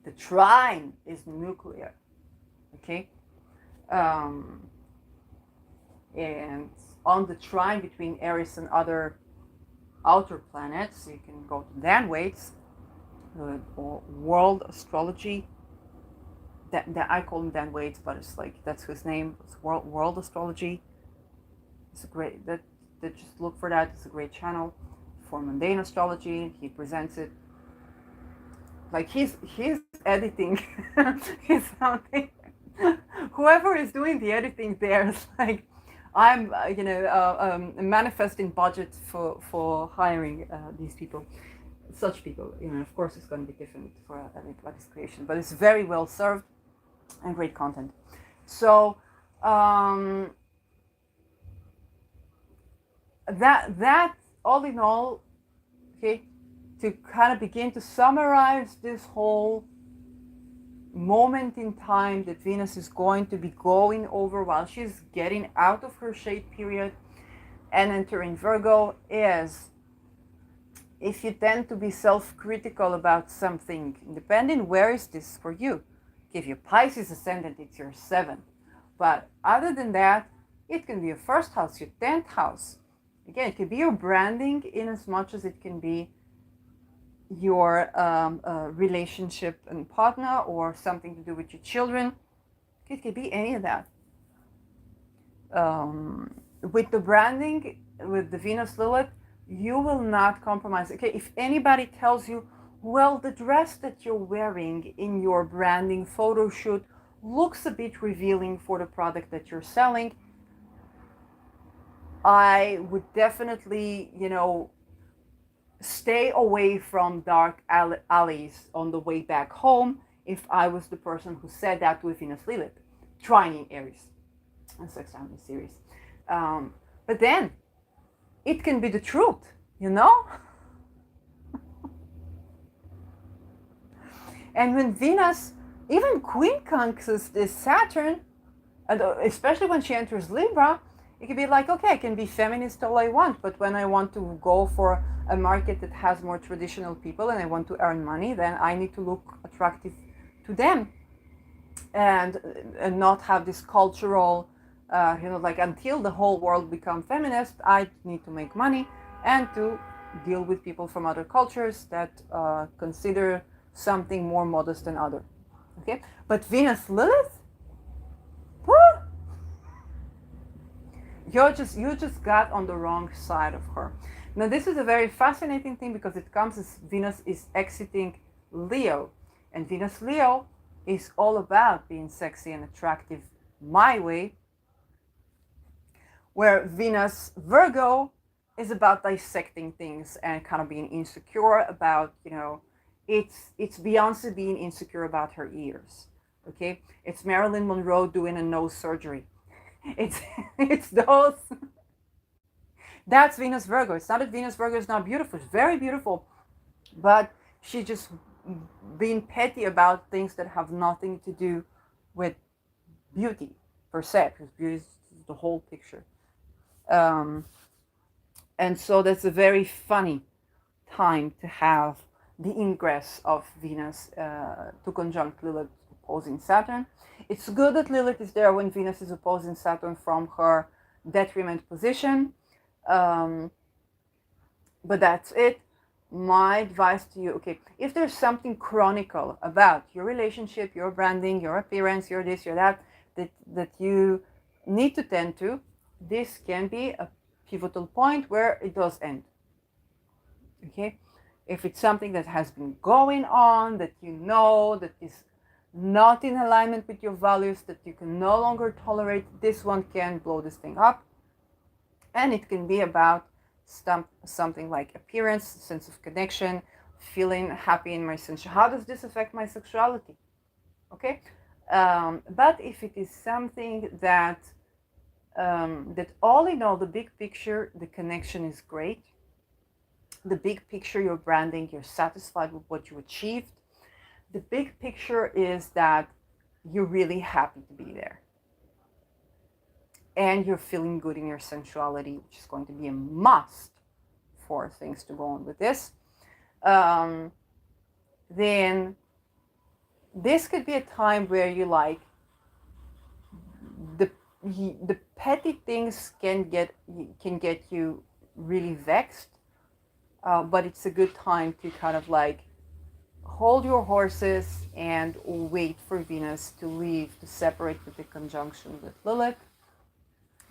The trine is nuclear. Okay? And on the trine between Aries and other outer planets, you can go to Dan Waite's world astrology. That I call him Dan Waite, but it's like that's his name. It's world astrology. It's a great that just look for that. It's a great channel for mundane astrology. He presents it like he's editing is something. Whoever is doing the editing there is like, I'm manifesting budgets for hiring these people, such people. Of course, it's going to be different for everybody's creation, but it's very well served and great content. So that all in all, okay, to kind of begin to summarize this whole moment in time that Venus is going to be going over while she's getting out of her shade period and entering Virgo is, if you tend to be self-critical about something, depending where is this for you. If you're Pisces ascendant, it's your 7th. But other than that, it can be your 1st house, your 10th house. Again, it can be your branding in as much as it can be your relationship and partner, or something to do with your children. It could be any of that. With the branding, with the Venus Lilith, you will not compromise. Okay, if anybody tells you, well, the dress that you're wearing in your branding photo shoot looks a bit revealing for the product that you're selling, I would definitely, stay away from dark alleys on the way back home if I was the person who said that with Venus Lilith, trine in Aries. And sextile series. But then it can be the truth, And when Venus, even Queen conquers this Saturn, and especially when she enters Libra, it can be like, okay, I can be feminist all I want, but when I want to go for a market that has more traditional people and I want to earn money, then I need to look attractive to them, and not have this cultural, like, until the whole world become feminist, I need to make money and to deal with people from other cultures that consider something more modest than other. Okay, but Venus Lilith, woo, you just got on the wrong side of her. Now this is a very fascinating thing because it comes as Venus is exiting Leo, and Venus Leo is all about being sexy and attractive my way, where Venus Virgo is about dissecting things and kind of being insecure about, it's Beyonce being insecure about her ears. Okay, it's Marilyn Monroe doing a nose surgery. It's those. That's Venus Virgo. It's not that Venus Virgo is not beautiful. It's very beautiful, but she just being petty about things that have nothing to do with beauty per se, because beauty is the whole picture. And so that's a very funny time to have the ingress of Venus to conjunct Lilith opposing Saturn. It's good that Lilith is there when Venus is opposing Saturn from her detriment position. But that's it. My advice to you, okay, if there's something chronicle about your relationship, your branding, your appearance, your this, your that you need to tend to, this can be a pivotal point where it does end. Okay, if it's something that has been going on, that that is not in alignment with your values, that you can no longer tolerate, this one can blow this thing up. And it can be about something like appearance, sense of connection, feeling happy in my sensuality. How does this affect my sexuality? Okay, but if it is something that all in all, the big picture, the connection is great. The big picture, your branding, you're satisfied with what you achieved. The big picture is that you're really happy to be there. And you're feeling good in your sensuality, which is going to be a must for things to go on with this. Then this could be a time where you like the petty things can get you really vexed, but it's a good time to kind of like hold your horses and wait for Venus to leave, to separate with the conjunction with Lilith.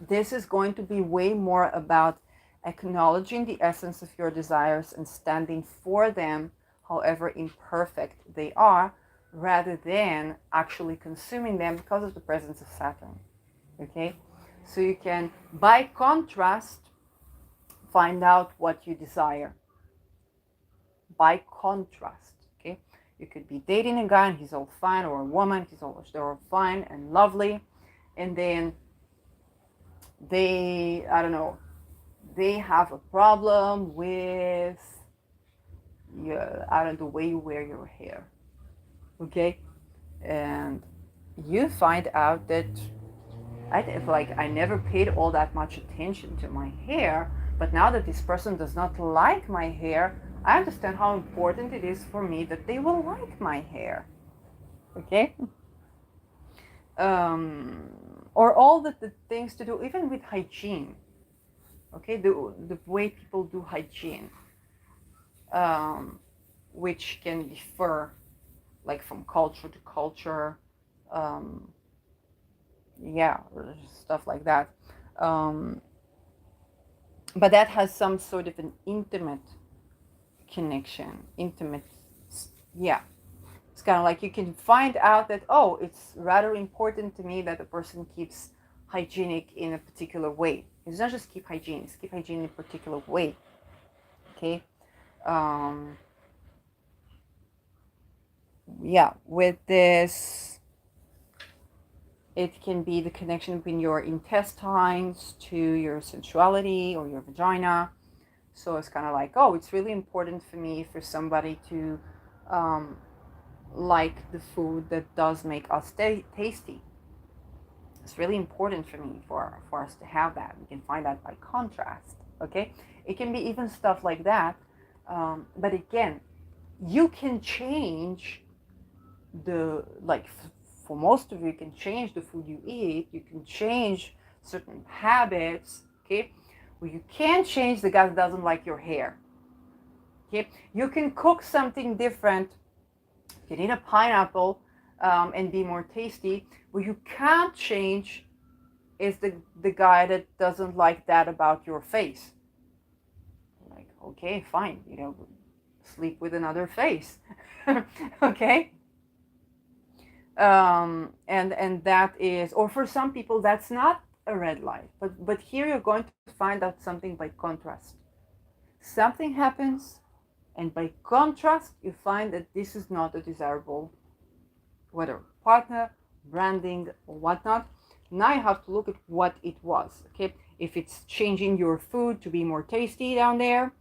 This is going to be way more about acknowledging the essence of your desires and standing for them, however imperfect they are, rather than actually consuming them because of the presence of Saturn. Okay, so you can, by contrast, find out what you desire. By contrast, okay, you could be dating a guy and he's all fine, or a woman, they're all fine and lovely, and then they have a problem with out of the way you wear your hair. Okay, and you find out that I never paid all that much attention to my hair, but now that this person does not like my hair, I understand how important it is for me that they will like my hair. Okay. Or all the things to do, even with hygiene. Okay, the way people do hygiene, um, which can differ, like from culture to culture. Um, yeah, stuff like that. Um, but that has some sort of an intimate connection, intimate, yeah. It's kind of like you can find out that, oh, it's rather important to me that a person keeps hygienic in a particular way. It's not just keep hygiene, it's keep hygiene in a particular way. Okay. Um, yeah, with this, it can be the connection between your intestines to your sensuality or your vagina. So it's kind of like, oh, it's really important for me for somebody to um, like the food that does make us tasty. It's really important for me for us to have that. We can find that by contrast. Okay, it can be even stuff like that. But again, you can change the for most of you, you can change the food you eat. You can change certain habits. Okay, well, you can't change the guy that doesn't like your hair. Okay, you can cook something different. You can eat a pineapple and be more tasty. What you can't change is the guy that doesn't like that about your face. Like, okay, fine, sleep with another face. Okay. And that is, or for some people that's not a red light, but here you're going to find out something by contrast. Something happens, and by contrast you find that this is not a desirable, whether partner, branding, or whatnot. Now you have to look at what it was. Okay, if it's changing your food to be more tasty down there,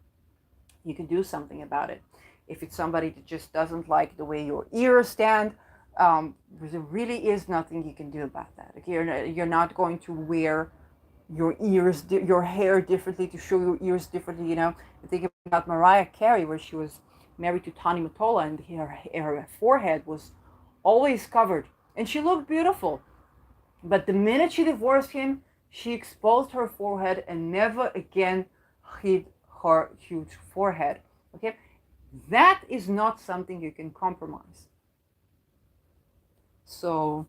you can do something about it. If it's somebody that just doesn't like the way your ears stand, there really is nothing you can do about that. Okay, you're not going to wear your hair differently to show your ears differently. You think about Mariah Carey, where she was married to Tony Mottola, and her forehead was always covered, and she looked beautiful. But the minute she divorced him, she exposed her forehead and never again hid her huge forehead. Okay, that is not something you can compromise. So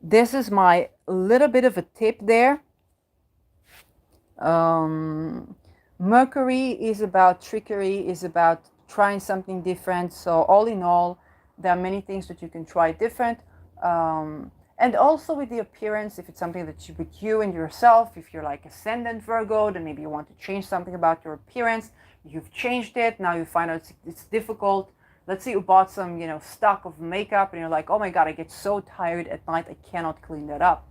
this is my little bit of a tip there. Mercury is about trickery, is about trying something different. So all in all, there are many things that you can try different. And also with the appearance, if it's something that you, with you and yourself, if you're like ascendant Virgo, then maybe you want to change something about your appearance. You've changed it, now you find out it's difficult. Let's say you bought some, stock of makeup and you're like, oh my God, I get so tired at night, I cannot clean that up.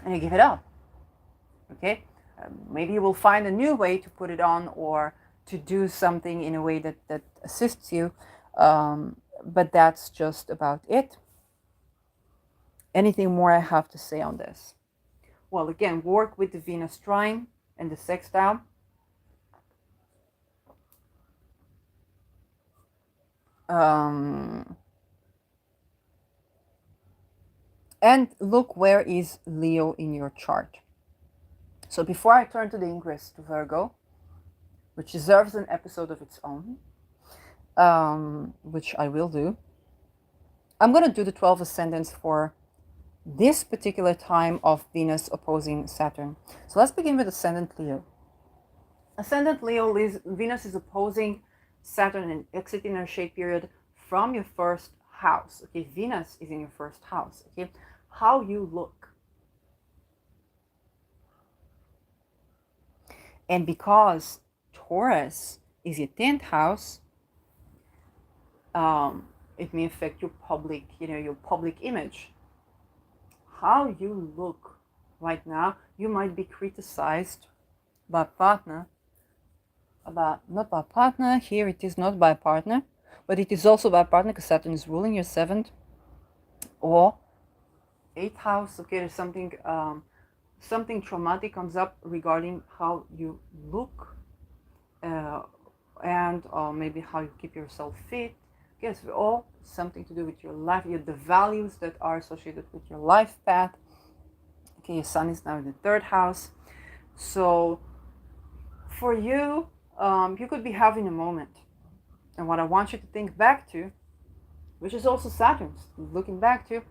And you give it up. Okay? Maybe you will find a new way to put it on or to do something in a way that assists you. But that's just about it. Anything more I have to say on this? Well, again, work with the Venus trine and the sextile. And look where is Leo in your chart. So before I turn to the Ingress to Virgo, which deserves an episode of its own, which I will do, I'm going to do the 12 ascendants for this particular time of Venus opposing Saturn. So let's begin with Ascendant Leo. Ascendant Leo, Venus is opposing Saturn and exiting her shade period from your first house. Okay, Venus is in your first house. Okay, how you look. And because Taurus is your 10th house, it may affect your public, your public image. How you look right now, you might be criticized by a partner not by partner. Here it is not by partner, but it is also by partner because Saturn is ruling your 7th or 8th house. Okay, there's something traumatic comes up regarding how you look, and maybe how you keep yourself fit. Yes, all something to do with your life, the values that are associated with your life path. Okay, your sun is now in the 3rd house. So for you, you could be having a moment. And what I want you to think back to, which is also Saturn's looking back to,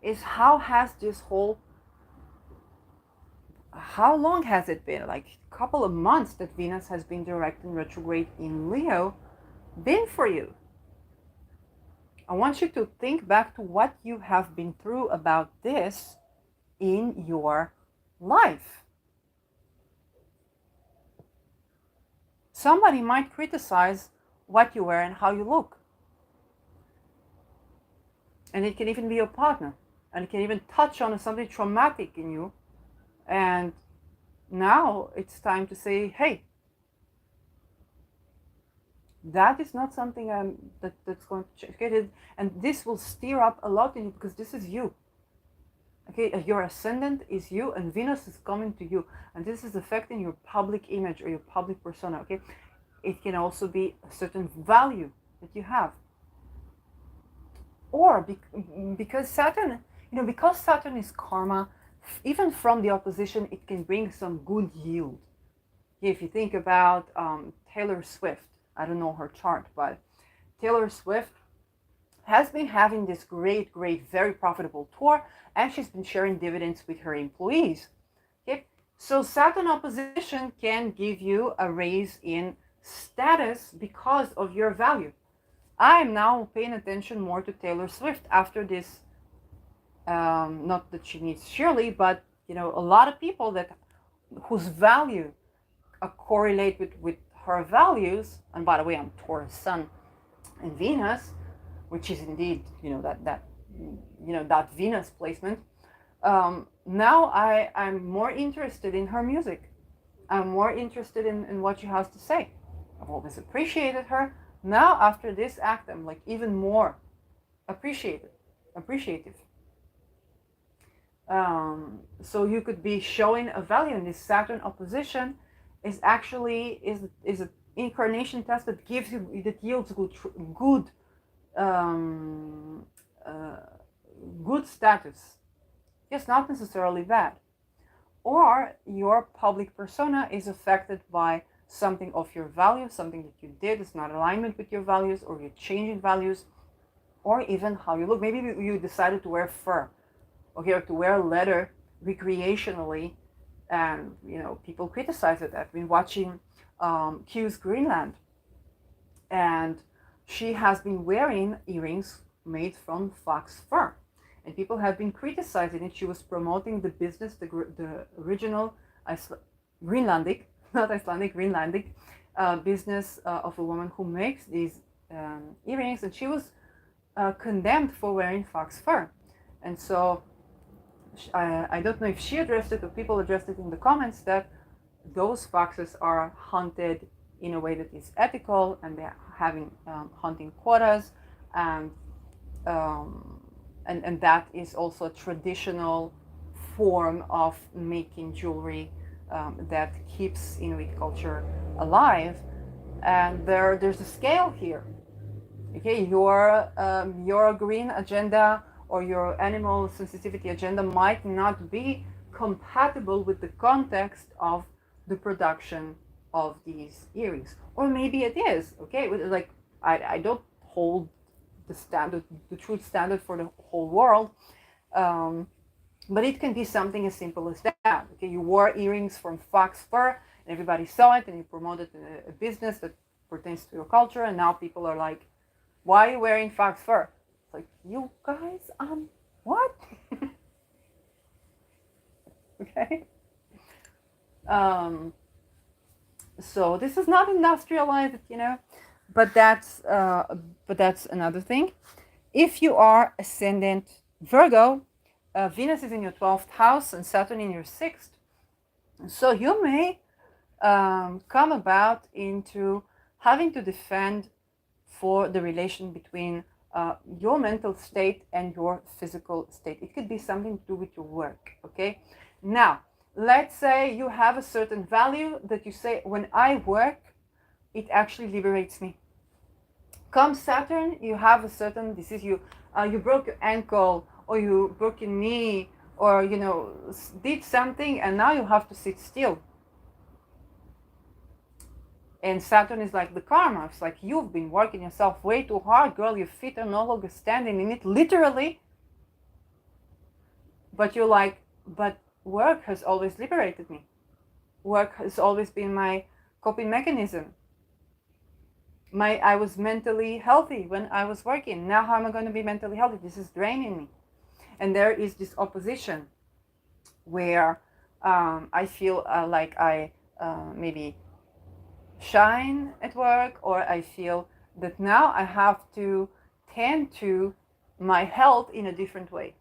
is how long has it been? Like a couple of months that Venus has been direct and retrograde in Leo been for you? I want you to think back to what you have been through about this in your life. Somebody might criticize what you wear and how you look. And it can even be your partner. And it can even touch on something traumatic in you. And now it's time to say, hey, that is not something that's going to change. Okay? And this will stir up a lot in you because this is you. Okay, your ascendant is you and Venus is coming to you. And this is affecting your public image or your public persona. Okay, it can also be a certain value that you have. Or because Saturn, because Saturn is karma, even from the opposition, it can bring some good yield. If you think about Taylor Swift, I don't know her chart, but Taylor Swift has been having this great, very profitable tour, and she's been sharing dividends with her employees. Okay? So Saturn opposition can give you a raise in status because of your value. I am now paying attention more to Taylor Swift after this. Not that she needs Shirley, but a lot of people whose value correlate with her values. And by the way, I'm Taurus Sun and Venus, which is indeed that Venus placement. Now I'm more interested in her music. I'm more interested in what she has to say. I've always appreciated her. Now after this act, I'm like even more appreciative. So you could be showing a value, and this Saturn opposition is actually is an incarnation test that yields good good status. Yes, not necessarily bad. Or your public persona is affected by something of your values, something that you did is not alignment with your values, or you're changing values, or even how you look. Maybe you decided to wear fur, or to wear leather recreationally, and people criticize it. I've been watching Q's Greenland, and she has been wearing earrings made from fox fur, and people have been criticizing it. She was promoting the business, the original Greenlandic, not Icelandic, Greenlandic business of a woman who makes these earrings, and she was condemned for wearing fox fur. And so I don't know if she addressed it or people addressed it in the comments, that those foxes are hunted in a way that is ethical, and they're having hunting quotas, and that is also a traditional form of making jewelry that keeps Inuit culture alive. And there's a scale here. Okay, your green agenda or your animal sensitivity agenda might not be compatible with the context of the production of these earrings, or maybe it is. Okay, like I don't hold the truth standard for the whole world, but it can be something as simple as that. Okay, you wore earrings from fox fur, and everybody saw it, and you promoted a business that pertains to your culture, and now people are like, "Why are you wearing fox fur?" It's like, you guys, what? Okay. So this is not industrialized, but that's another thing. If you are ascendant Virgo, Venus is in your 12th house and Saturn in your 6th. So you may come about into having to defend for the relation between your mental state and your physical state. It could be something to do with your work, okay? Now, let's say you have a certain value that you say, when I work, it actually liberates me. Come Saturn, you have a certain disease, you broke your ankle, or you broke your knee, or did something, and now you have to sit still. And Saturn is like the karma. It's like, you've been working yourself way too hard, girl. Your feet are no longer standing in it, literally. But you're like, but work has always liberated me. Work has always been my coping mechanism. I was mentally healthy when I was working. Now how am I going to be mentally healthy? This is draining me. And there is this opposition where I feel like I maybe shine at work, or I feel that now I have to tend to my health in a different way.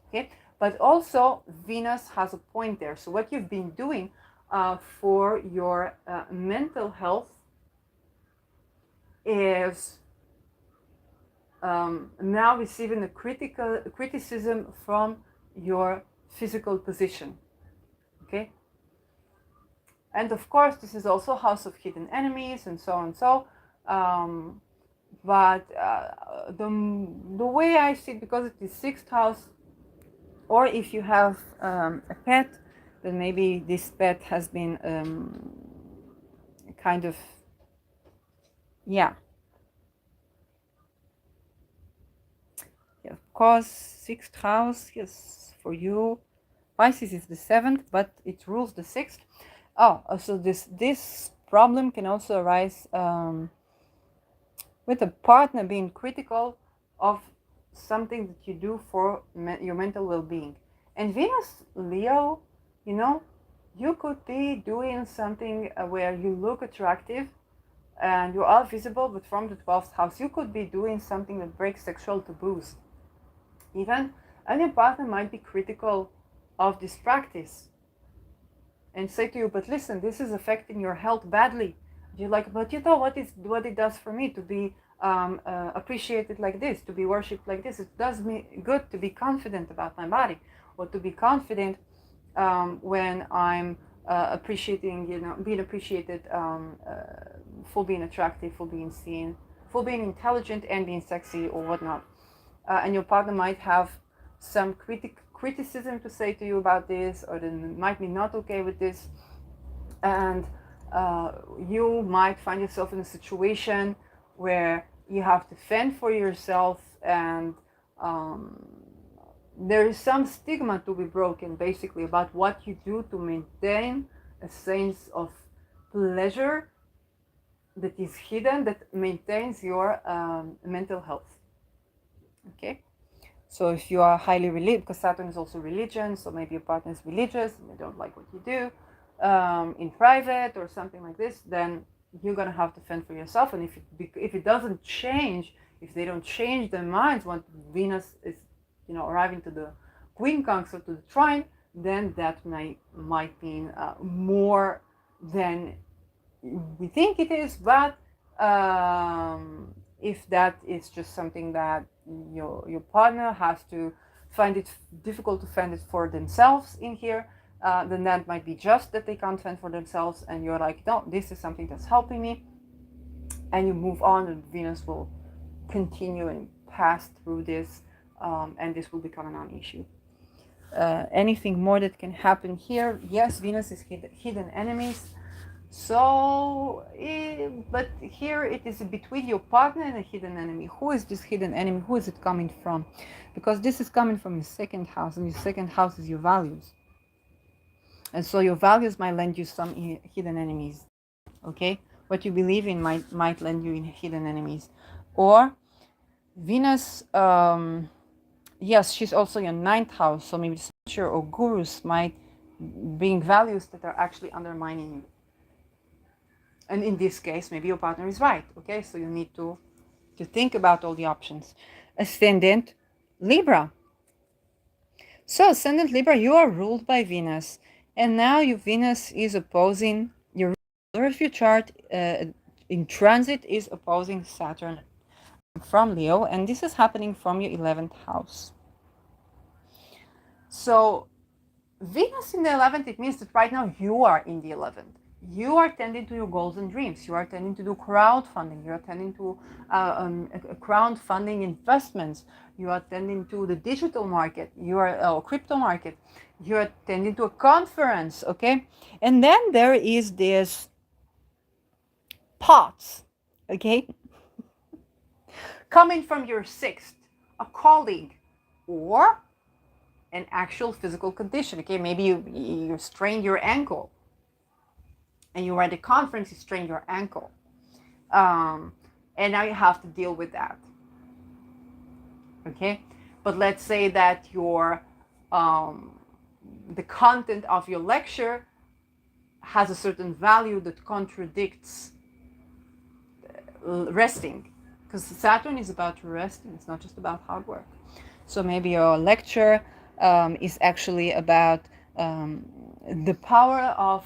Okay, but also Venus has a point there. So what you've been doing for your mental health is now receiving a criticism from your physical position. Okay. And of course, this is also house of hidden enemies and so on. But the way I see it, because it is sixth house, or if you have a pet, then maybe this pet has been kind of, of course, sixth house, yes, for you. Pisces is the seventh, but it rules the sixth. So this problem can also arise with a partner being critical of something that you do for your mental well-being. And Venus, Leo, you could be doing something where you look attractive and you are visible, but from the 12th house, you could be doing something that breaks sexual taboos. Even, and your partner might be critical of this practice and say to you, but listen, this is affecting your health badly. You're like, but you know what it does for me to be appreciated like this, to be worshipped like this. It does me good to be confident about my body, or to be confident when I'm appreciating, being appreciated for being attractive, for being seen, for being intelligent and being sexy or whatnot. And your partner might have some criticism to say to you about this, or they might be not okay with this, and you might find yourself in a situation where you have to fend for yourself, and there is some stigma to be broken, basically, about what you do to maintain a sense of pleasure that is hidden, that maintains your mental health. Okay, so if you are highly religious, because Saturn is also religion, so maybe your partner is religious and they don't like what you do in private or something like this, then you're gonna have to fend for yourself. And if it doesn't change, if they don't change their minds when Venus is, arriving to the Queen Conjunct, to the trine, then that might mean more than we think it is. But if that is just something that your partner has to find it difficult to fend it for themselves in here, then that might be just that they can't fend for themselves, and you're like, no, this is something that's helping me, and you move on, and Venus will continue and pass through this, and this will become a non-issue. Anything more that can happen here? Yes, Venus is hidden enemies. So, but here it is between your partner and a hidden enemy. Who is this hidden enemy? Who is it coming from? Because this is coming from your second house, and your second house is your values. And so your values might lend you some hidden enemies. Okay, what you believe in might lend you in hidden enemies. Or Venus, yes, she's also your ninth house. So maybe teacher or gurus might bring values that are actually undermining you. And in this case, maybe your partner is right. Okay, so you need to think about all the options. Ascendant Libra. So Ascendant Libra, you are ruled by Venus. And now your Venus is opposing your ruler of your chart in transit is opposing Saturn from Leo, and this is happening from your 11th house. So Venus in the 11th, it means that right now you are in the 11th. You are tending to your goals and dreams. You are tending to do crowdfunding. You are tending to crowdfunding investments. You are tending to the digital market. You are crypto market. You are tending to a conference. Okay, and then there is this pots. Okay, coming from your 6th, a colleague, or an actual physical condition. Okay, maybe you strained your ankle, and you were at a conference, you strained your ankle, and now you have to deal with that. Okay, but let's say that your the content of your lecture has a certain value that contradicts resting, because Saturn is about resting. It's not just about hard work. So maybe your lecture is actually about the power of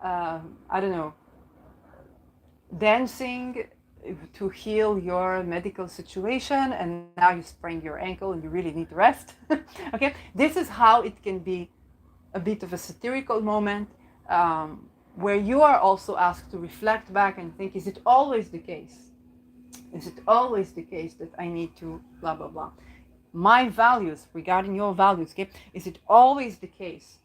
I don't know, dancing to heal your medical situation, and now you sprain your ankle and you really need to rest. Okay, this is how it can be a bit of a satirical moment, where you are also asked to reflect back and think, is it always the case? Is it always the case that I need to blah blah blah? My values regarding your values, okay? Is it always the case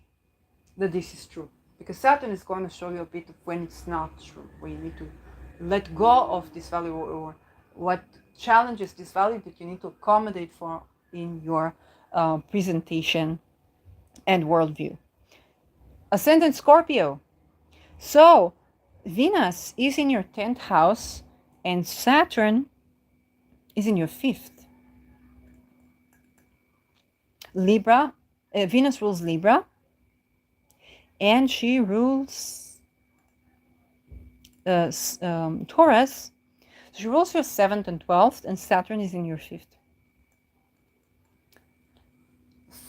that this is true? Because Saturn is going to show you a bit of when it's not true, where you need to let go of this value, or what challenges this value that you need to accommodate for in your presentation and worldview. Ascendant Scorpio. So Venus is in your 10th house and Saturn is in your 5th. Libra, Venus rules Libra, and she rules Taurus. She rules your 7th and 12th, and Saturn is in your 5th.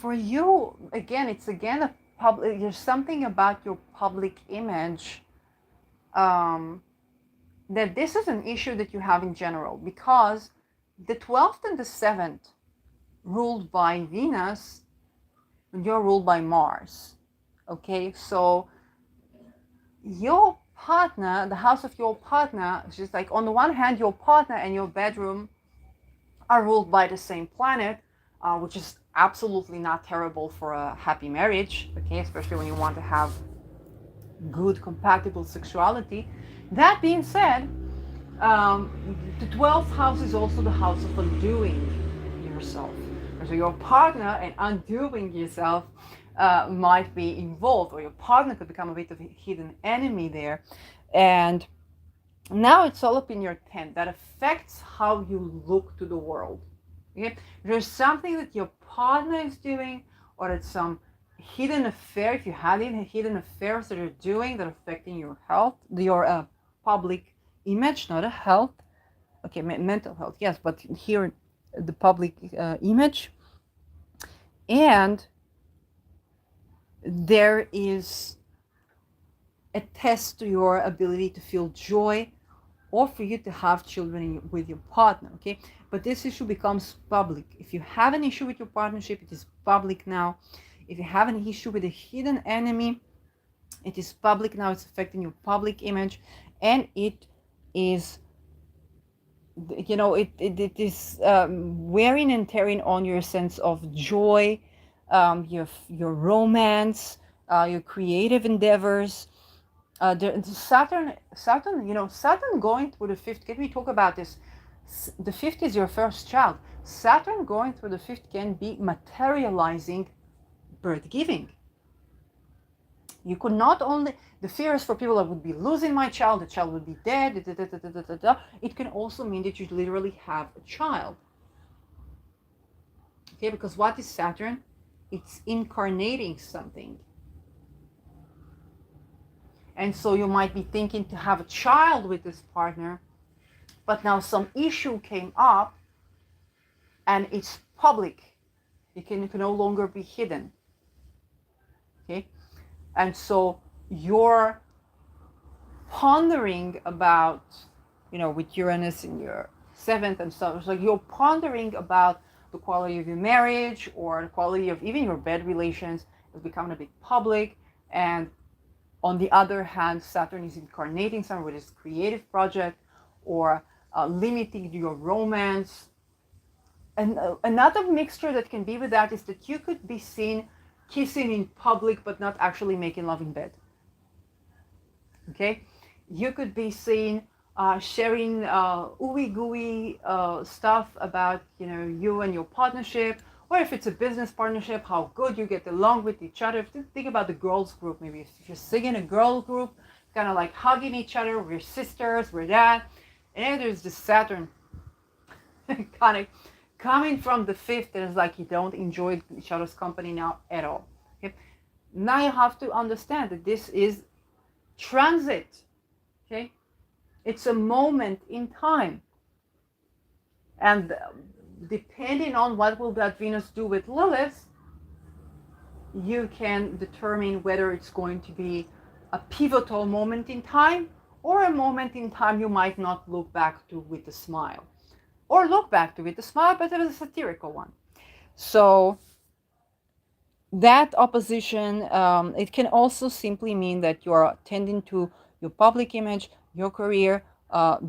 For you, again, it's again a public. There's something about your public image that this is an issue that you have in general, because the 12th and the 7th ruled by Venus, and you're ruled by Mars. Okay, so your partner, the house of your partner, is just like, on the one hand, your partner and your bedroom are ruled by the same planet, which is absolutely not terrible for a happy marriage, okay, especially when you want to have good compatible sexuality. That being said, the 12th house is also the house of undoing yourself. So your partner and undoing yourself might be involved, or your partner could become a bit of a hidden enemy there. And now it's all up in your 10th. That affects how you look to the world. Okay? There's something that your partner is doing, or it's some hidden affair, if you have any hidden affairs that you're doing that are affecting your health, your public image, not a health. Okay, mental health, yes, but here the public image. And there is a test to your ability to feel joy, or for you to have children with your partner, okay? But this issue becomes public. If you have an issue with your partnership, it is public now. If you have an issue with a hidden enemy, it is public now. It's affecting your public image, and it is, you know, it is wearing and tearing on your sense of joy, your romance, your creative endeavors. Saturn, you know, Saturn going through the 5th. Can we talk about this? The 5th is your first child. Saturn going through the 5th can be materializing birth giving. You could not only, the fear is for people that would be losing my child, the child would be dead, it can also mean that you literally have a child. Okay, because what is Saturn? It's incarnating something. And so you might be thinking to have a child with this partner, but now some issue came up and it's public. It can no longer be hidden. Okay. And so you're pondering about, with Uranus in your seventh and so, it's like you're pondering about the quality of your marriage or the quality of even your bed relations is becoming a bit public. And on the other hand, Saturn is incarnating somewhere with this creative project or limiting your romance. And another mixture that can be with that is that you could be seen kissing in public but not actually making love in bed. Okay? You could be seen sharing ooey gooey stuff about you and your partnership, or if it's a business partnership, how good you get along with each other. Think about the girls group. Maybe if you're singing a girl group, kind of like hugging each other, we're sisters, we're that. And then there's the Saturn kind of coming from the fifth, that is like you don't enjoy each other's company now at all. Okay? Now you have to understand that this is transit. Okay, it's a moment in time, and depending on what will that Venus do with Lilith, you can determine whether it's going to be a pivotal moment in time or a moment in time you might not look back to with a smile, or look back to with a smile, but it was a satirical one. So that opposition, it can also simply mean that you are tending to your public image, your career,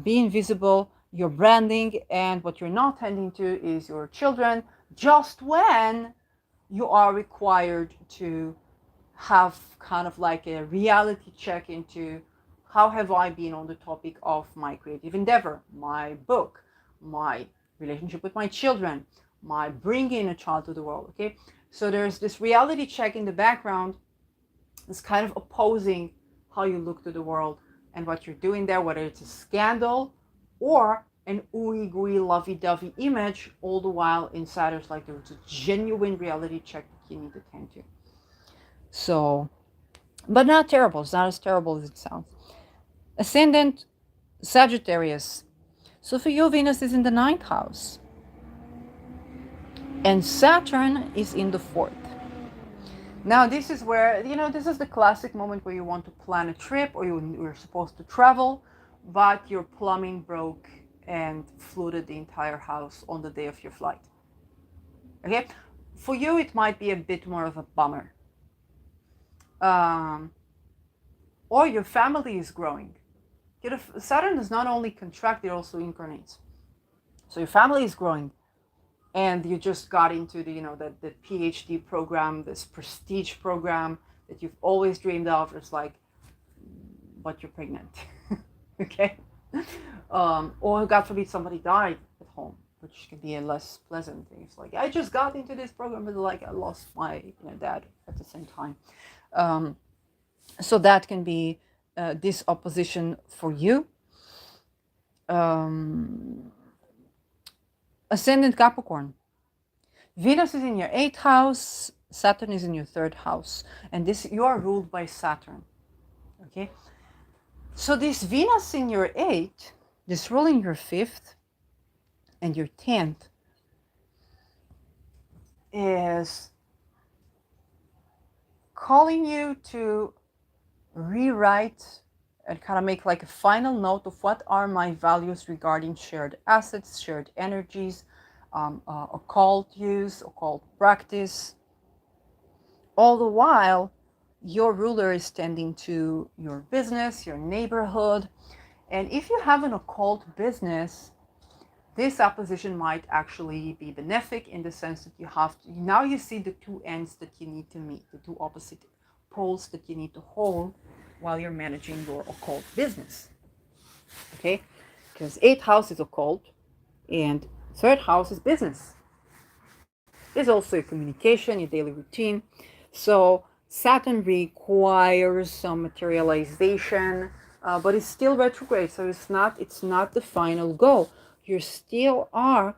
being visible, your branding, and what you're not tending to is your children, just when you are required to have kind of like a reality check into how have I been on the topic of my creative endeavor, my book, my relationship with my children, my bringing a child to the world. Okay, so there's this reality check in the background that's kind of opposing how you look to the world and what you're doing there, whether it's a scandal or an ooey gooey lovey-dovey image, all the while inside there's like there's a genuine reality check that you need to tend to. So, but not terrible. It's not as terrible as it sounds. Ascendant Sagittarius. So for you, Venus is in the 9th house. And Saturn is in the 4th. Now this is where, this is the classic moment where you want to plan a trip or you're supposed to travel, but your plumbing broke and flooded the entire house on the day of your flight. Okay? For you, it might be a bit more of a bummer. Or your family is growing. Saturn does not only contract, it also incarnates. So your family is growing, and you just got into the PhD program, this prestige program that you've always dreamed of. It's like, but you're pregnant. Okay? Or God forbid somebody died at home, which can be a less pleasant thing. It's like, I just got into this program, but like I lost my dad at the same time. So that can be this opposition for you. Ascendant Capricorn. Venus is in your 8th house, Saturn is in your 3rd house, and this you are ruled by Saturn. Okay, so this Venus in your 8th, this ruling your 5th and your 10th, is calling you to rewrite and kind of make like a final note of what are my values regarding shared assets, shared energies, occult use, occult practice. All the while, your ruler is tending to your business, your neighborhood. And if you have an occult business, this opposition might actually be benefic in the sense that now you see the two ends that you need to meet, the two opposite poles that you need to hold while you're managing your occult business. Okay? Because 8th house is occult and 3rd house is business. There's also your communication, your daily routine. So Saturn requires some materialization, but it's still retrograde, so it's not the final goal. You still are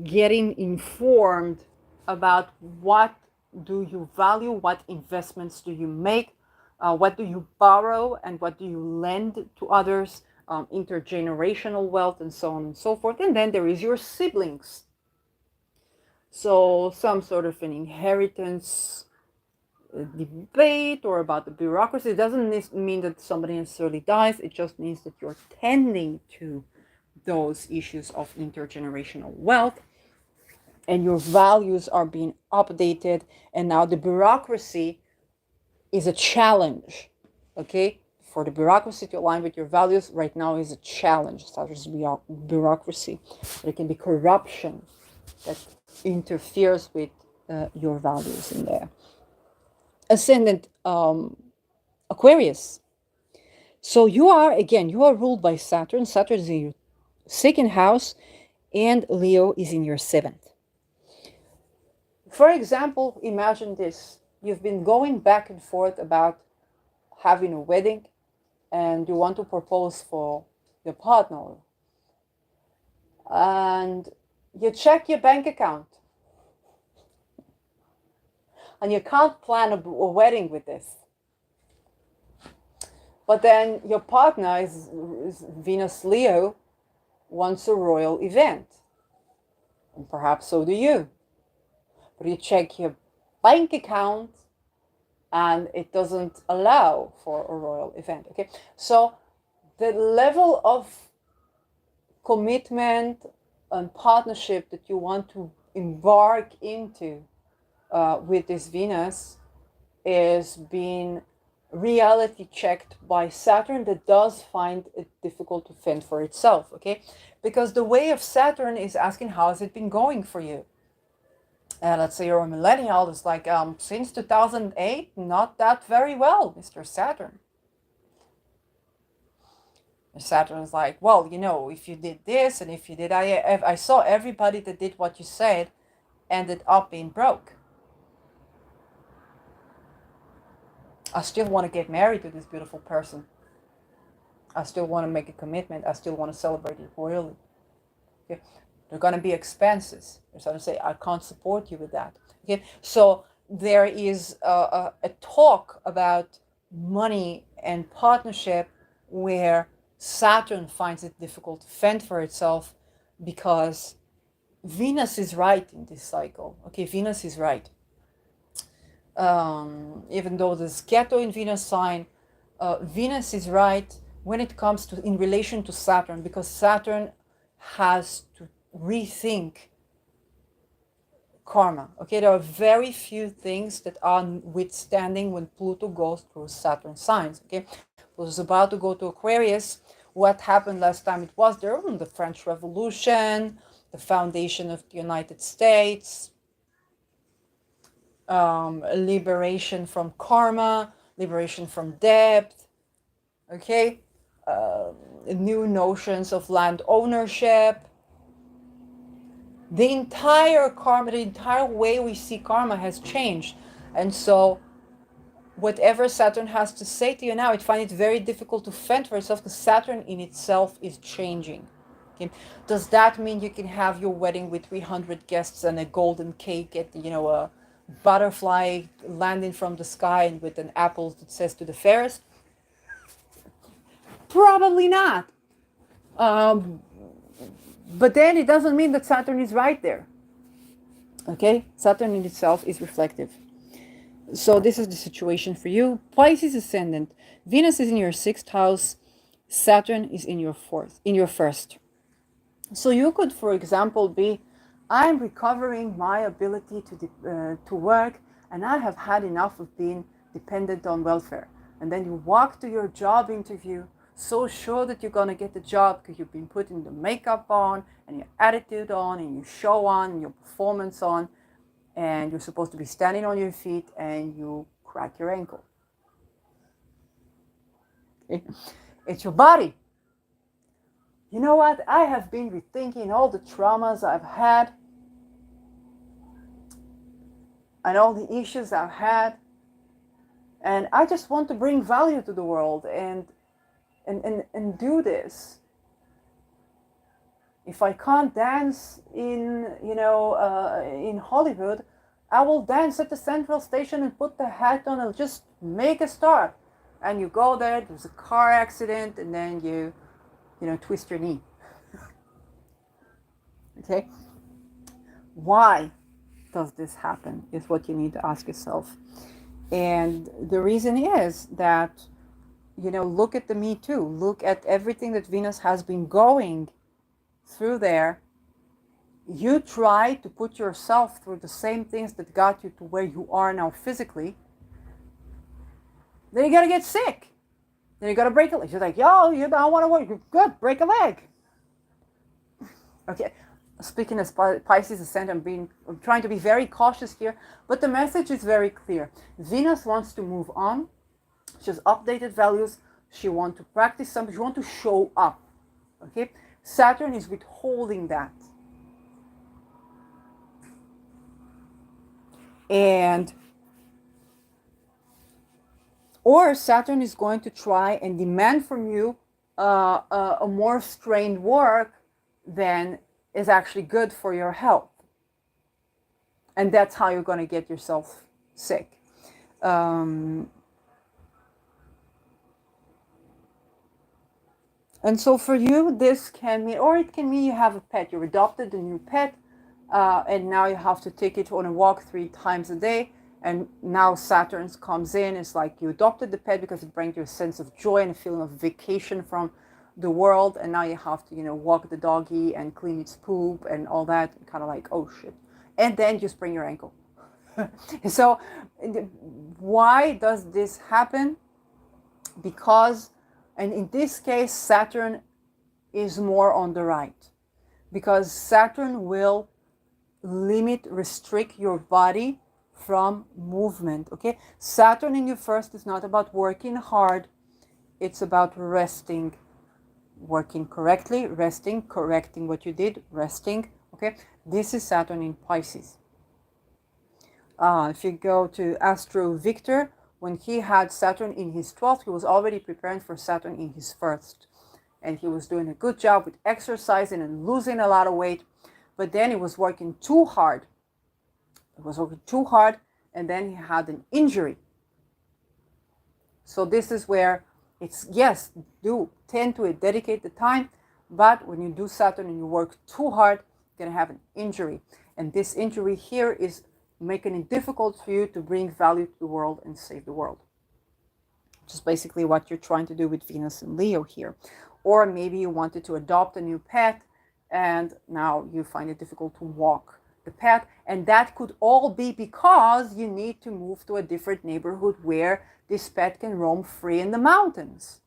getting informed about what do you value, what investments do you make, what do you borrow, and what do you lend to others, intergenerational wealth, and so on and so forth. And then there is your siblings. So some sort of an inheritance debate or about the bureaucracy. It doesn't mean that somebody necessarily dies. It just means that you're tending to those issues of intergenerational wealth, and your values are being updated, and now the bureaucracy is a challenge. Okay, for the bureaucracy to align with your values right now is a challenge. Saturn's bureaucracy. There can be corruption that interferes with your values in there. Ascendant Aquarius. So you are ruled by Saturn. Saturn is in your second house, and Leo is in your seventh. For example, imagine this. You've been going back and forth about having a wedding, and you want to propose for your partner. And you check your bank account. And you can't plan a wedding with this. But then your partner is Venus Leo, wants a royal event. And perhaps so do you. But you check your bank account and it doesn't allow for a royal event. Okay, so the level of commitment and partnership that you want to embark into with this Venus is being reality checked by Saturn, that does find it difficult to fend for itself. Okay, because the way of Saturn is asking, how has it been going for you? Let's say you're a millennial, it's like, since 2008, not that very well, Mr. Saturn. Saturn is like, well, if you did this and if you did, I saw everybody that did what you said ended up being broke. I still want to get married to this beautiful person. I still want to make a commitment. I still want to celebrate it royally. Okay? There are going to be expenses. They're starting to say, I can't support you with that. Okay, so there is a talk about money and partnership where Saturn finds it difficult to fend for itself because Venus is right in this cycle. Okay, Venus is right. Even though there's Ketu in Venus sign, Venus is right when it comes to in relation to Saturn, because Saturn has to rethink karma. Okay, there are very few things that are withstanding when Pluto goes through Saturn signs. Okay, Pluto is about to go to Aquarius. What happened last time it was there? The French Revolution, the foundation of the United States, liberation from karma, liberation from debt. Okay, new notions of land ownership. The entire karma, the entire way we see karma has changed. And so whatever Saturn has to say to you now, it finds it very difficult to fend for itself because Saturn in itself is changing. Okay? Does that mean you can have your wedding with 300 guests and a golden cake at, a butterfly landing from the sky and with an apple that says to the fairest? Probably not. But then it doesn't mean that Saturn is right there. Okay? Saturn in itself is reflective. So this is the situation for you. Pisces ascendant. Venus is in your 6th house. Saturn is in your 1st. So you could, for example, be, I'm recovering my ability to work, and I have had enough of being dependent on welfare. And then you walk to your job interview so sure that you're going to get the job because you've been putting the makeup on and your attitude on and your show on and your performance on, and you're supposed to be standing on your feet and you crack your ankle. Okay? It's your body. You know what? I have been rethinking all the traumas I've had and all the issues I've had, and I just want to bring value to the world and do this. If I can't dance in Hollywood, I will dance at the Central Station and put the hat on and just make a start. And you go there, there's a car accident, and then you twist your knee. Okay? Why does this happen is what you need to ask yourself. And the reason is that, look at the Me Too. Look at everything that Venus has been going through there. You try to put yourself through the same things that got you to where you are now physically. Then you got to get sick. Then you got to break a leg. You're like, yo, you don't want to work. Good, break a leg. Okay. Speaking as Pisces ascendant, I'm trying to be very cautious here, but the message is very clear. Venus wants to move on. She has updated values. She wants to practice something. She wants to show up. Okay. Saturn is withholding that. Or Saturn is going to try and demand from you a more strained work than is actually good for your health. And that's how you're going to get yourself sick. And so for you, this can mean, or it can mean you have a pet. You've adopted a new pet, and now you have to take it on a walk 3 times a day. And now Saturn comes in. It's like you adopted the pet because it brings you a sense of joy and a feeling of vacation from the world. And now you have to, walk the doggy and clean its poop and all that. Kind of like, oh shit. And then you sprain your ankle. So why does this happen? Because, and in this case, Saturn is more on the right. Because Saturn will limit, restrict your body from movement. Okay, Saturn in your first is not about working hard, it's about resting, working correctly, resting, correcting what you did, resting. Okay, this is Saturn in Pisces. If you go to Astro Victor, when he had Saturn in his 12th, he was already preparing for Saturn in his first, and he was doing a good job with exercising and losing a lot of weight. But then he was working too hard. And then he had an injury. So this is where it's, yes, do tend to dedicate the time, but when you do Saturn and you work too hard, you're going to have an injury. And this injury here is making it difficult for you to bring value to the world and save the world. Which is basically what you're trying to do with Venus and Leo here. Or maybe you wanted to adopt a new pet and now you find it difficult to walk the pet, and that could all be because you need to move to a different neighborhood where this pet can roam free in the mountains.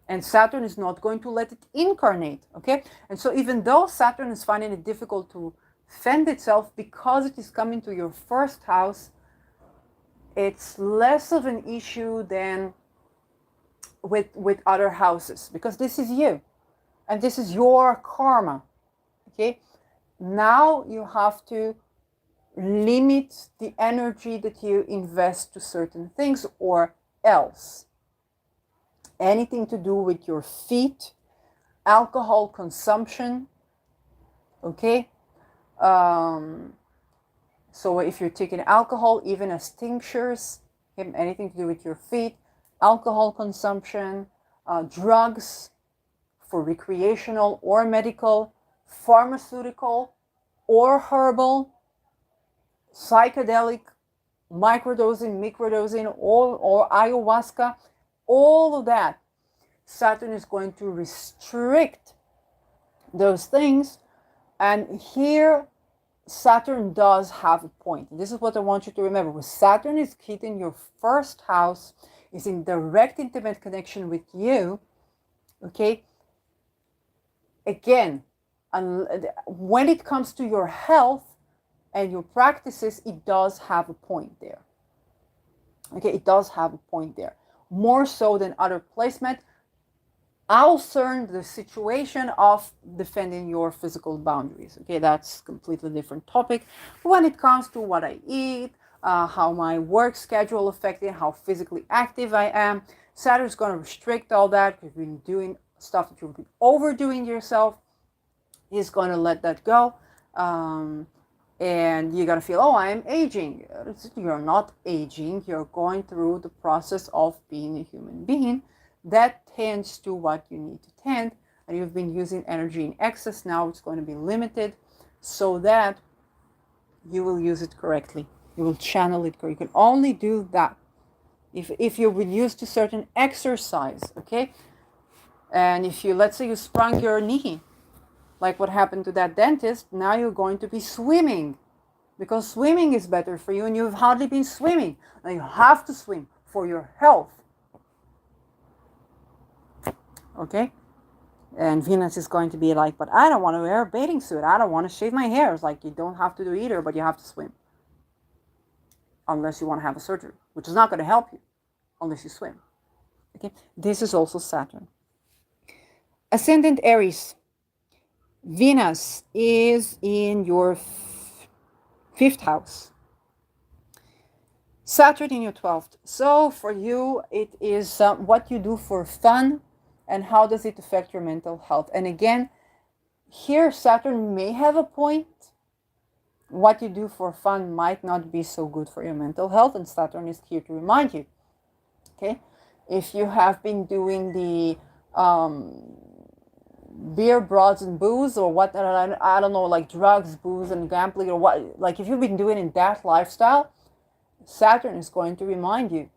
And Saturn is not going to let it incarnate, okay? And so even though Saturn is finding it difficult to fend itself because it is coming to your first house, it's less of an issue than with other houses, because this is you. And this is your karma, okay? Now you have to limit the energy that you invest to certain things or else. Anything to do with your feet, alcohol consumption, okay? So if you're taking alcohol, even as tinctures, anything to do with your feet, alcohol consumption, drugs, for recreational or medical, pharmaceutical or herbal, psychedelic, microdosing, microdosing, or ayahuasca, all of that. Saturn is going to restrict those things. And here, Saturn does have a point. And this is what I want you to remember. When Saturn is hitting your first house, is in direct intimate connection with you, okay? Again, when it comes to your health and your practices, it does have a point there. Okay, it does have a point there. More so than other placement. I'll turn the situation of defending your physical boundaries. Okay, that's a completely different topic. When it comes to what I eat, how my work schedule affected, how physically active I am, Saturn's going to restrict all that because you've been doing stuff that you've been overdoing yourself. He's going to let that go. And you're going to feel, oh, I'm aging. You're not aging. You're going through the process of being a human being. That tends to what you need to tend. And you've been using energy in excess. Now it's going to be limited so that you will use it correctly. You will channel it. You can only do that if you've been used to certain exercise, okay? And if you, let's say you sprung your knee, like what happened to that dentist, now you're going to be swimming because swimming is better for you and you've hardly been swimming. Now you have to swim for your health, okay? And Venus is going to be like, but I don't want to wear a bathing suit. I don't want to shave my hair. It's like, you don't have to do either, but you have to swim. Unless you want to have a surgery, which is not going to help you unless you swim. Okay, this is also Saturn. Ascendant Aries. Venus is in your fifth house. Saturn in your 12th. So for you, it is what you do for fun and how does it affect your mental health. And again, here Saturn may have a point. What you do for fun might not be so good for your mental health, and Saturn is here to remind you. Okay, if you have been doing the beer, broads, and booze, or what, I don't know, like drugs, booze, and gambling, or what, like if you've been doing in that lifestyle, Saturn is going to remind you.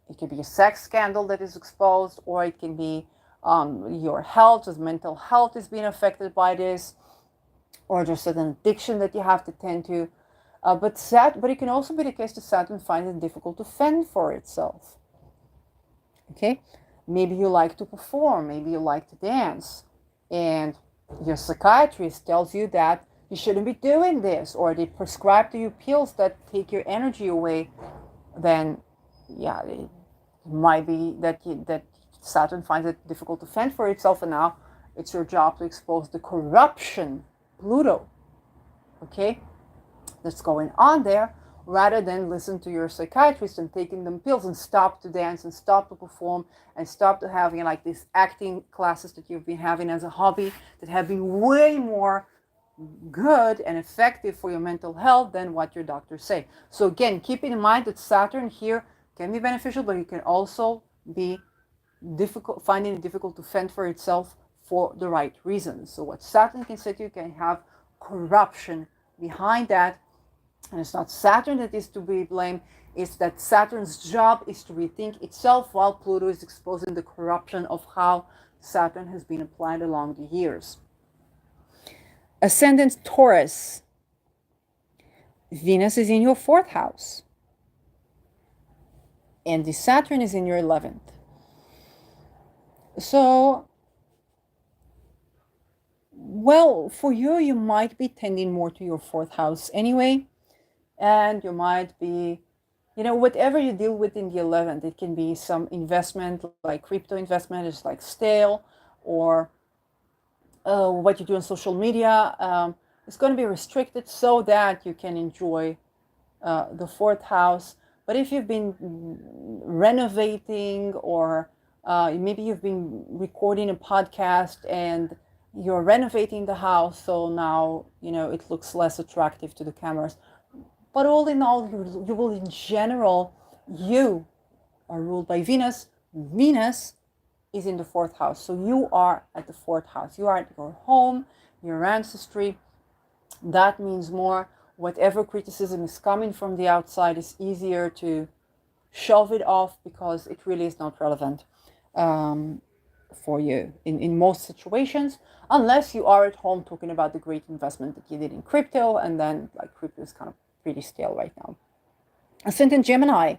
It could be a sex scandal that is exposed, or it can be your health, as mental health is being affected by this, or just an addiction that you have to tend to. But it can also be the case that Saturn finds it difficult to fend for itself. Okay, maybe you like to perform, maybe you like to dance, and your psychiatrist tells you that you shouldn't be doing this, or they prescribe to you pills that take your energy away. Then, yeah, it might be that Saturn finds it difficult to fend for itself, and now it's your job to expose the corruption, Pluto, okay, that's going on there, rather than listen to your psychiatrist and taking them pills and stop to dance and stop to perform and stop to having like these acting classes that you've been having as a hobby that have been way more good and effective for your mental health than what your doctors say. So again, keep in mind that Saturn here can be beneficial, but it can also be difficult, finding it difficult to fend for itself for the right reasons. So what Saturn can say to you can have corruption behind that. And it's not Saturn that is to be blamed, it's that Saturn's job is to rethink itself while Pluto is exposing the corruption of how Saturn has been applied along the years. Ascendant Taurus. Venus is in your 4th house. And the Saturn is in your 11th. So, well, for you, you might be tending more to your 4th house anyway. And you might be, whatever you deal with in the 11th, it can be some investment, like crypto investment is like stale, or what you do on social media. It's going to be restricted so that you can enjoy the 4th house. But if you've been renovating, or maybe you've been recording a podcast and you're renovating the house, so now, it looks less attractive to the cameras. But all in all, you will in general, you are ruled by Venus. Venus is in the 4th house. So you are at the 4th house. You are at your home, your ancestry. That means more. Whatever criticism is coming from the outside is easier to shove it off because it really is not relevant for you in most situations, unless you are at home talking about the great investment that you did in crypto, and then like crypto is kind of pretty stale right now. Ascendant Gemini.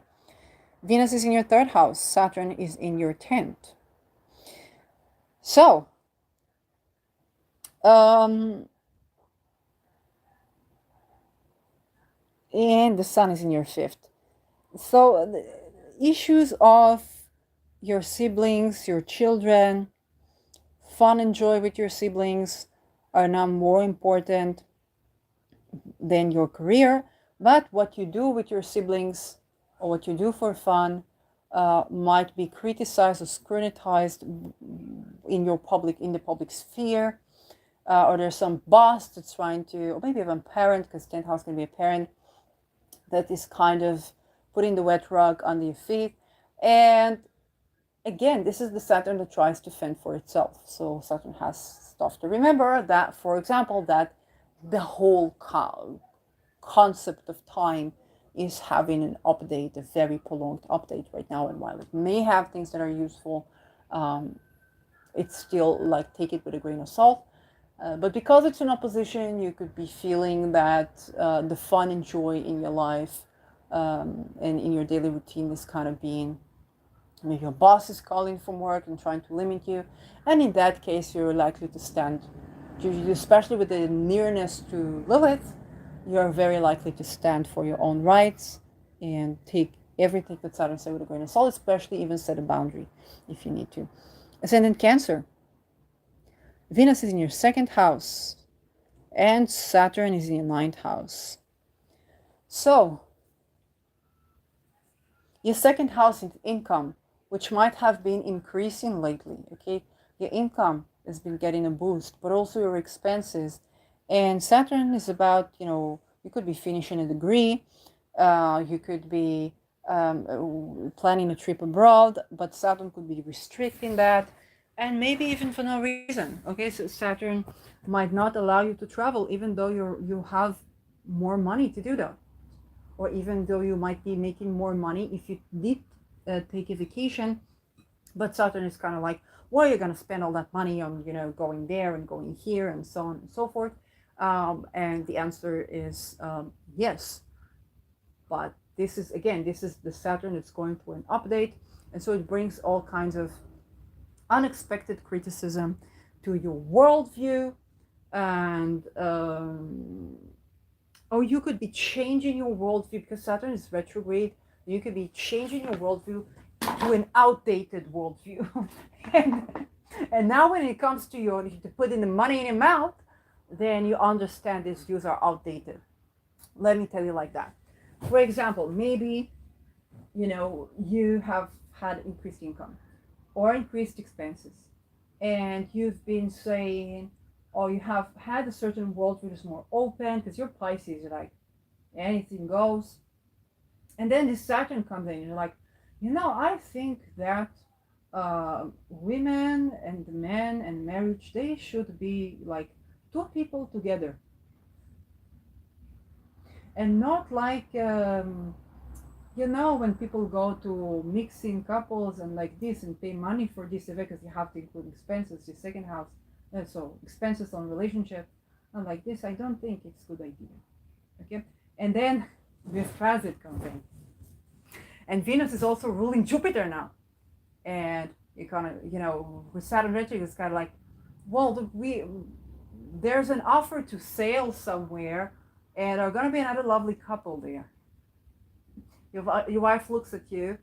Venus is in your 3rd house. Saturn is in your 10th. So, and the Sun is in your 5th. So, the issues of your siblings, your children, fun and joy with your siblings are now more important than your career. But what you do with your siblings, or what you do for fun, might be criticized or scrutinized in the public sphere, or there's some boss that's trying to, or maybe even a parent, because 10th house can be a parent, that is kind of putting the wet rug under your feet. And again, this is the Saturn that tries to fend for itself. So Saturn has stuff to remember, that, for example, that the whole concept of time is having an update, a very prolonged update right now. And while it may have things that are useful, it's still like take it with a grain of salt. But because it's in opposition, you could be feeling that the fun and joy in your life and in your daily routine is kind of being, maybe your boss is calling from work and trying to limit you. And in that case, you're likely to stand, especially with the nearness to Lilith, you're very likely to stand for your own rights and take everything that Saturn said with a grain of salt, especially even set a boundary if you need to. Ascendant Cancer. Venus is in your second house and Saturn is in your ninth house. So, your second house is income, which might have been increasing lately, okay? Your income has been getting a boost, but also your expenses. And Saturn is about, you could be finishing a degree, you could be planning a trip abroad, but Saturn could be restricting that, and maybe even for no reason, okay? So Saturn might not allow you to travel, even though you have more money to do that. Or even though you might be making more money if you did take a vacation, but Saturn is kind of like, well, you're going to spend all that money on, going there and going here and so on and so forth. And the answer is yes. But this is the Saturn that's going through an update. And so it brings all kinds of unexpected criticism to your worldview. And or you could be changing your worldview because Saturn is retrograde. You could be changing your worldview to an outdated worldview. and now when it comes to putting the money in your mouth, then you understand these views are outdated. Let me tell you like that. For example, maybe, you have had increased income or increased expenses, and you've been saying, or you have had a certain worldview that's more open, because you're Pisces, you're like, anything goes. And then this Saturn comes in, and you're like, I think that women and men and marriage, they should be like two people together. And not like, when people go to mixing couples and like this and pay money for this because you have to include expenses, the second house. So expenses on relationship, and like this, I don't think it's a good idea. Okay, and then this transit comes in, and Venus is also ruling Jupiter now, and you kind of, with Saturn retrograde, it's kind of like, well, there's an offer to sail somewhere, and there's going to be another lovely couple there. Your wife looks at you,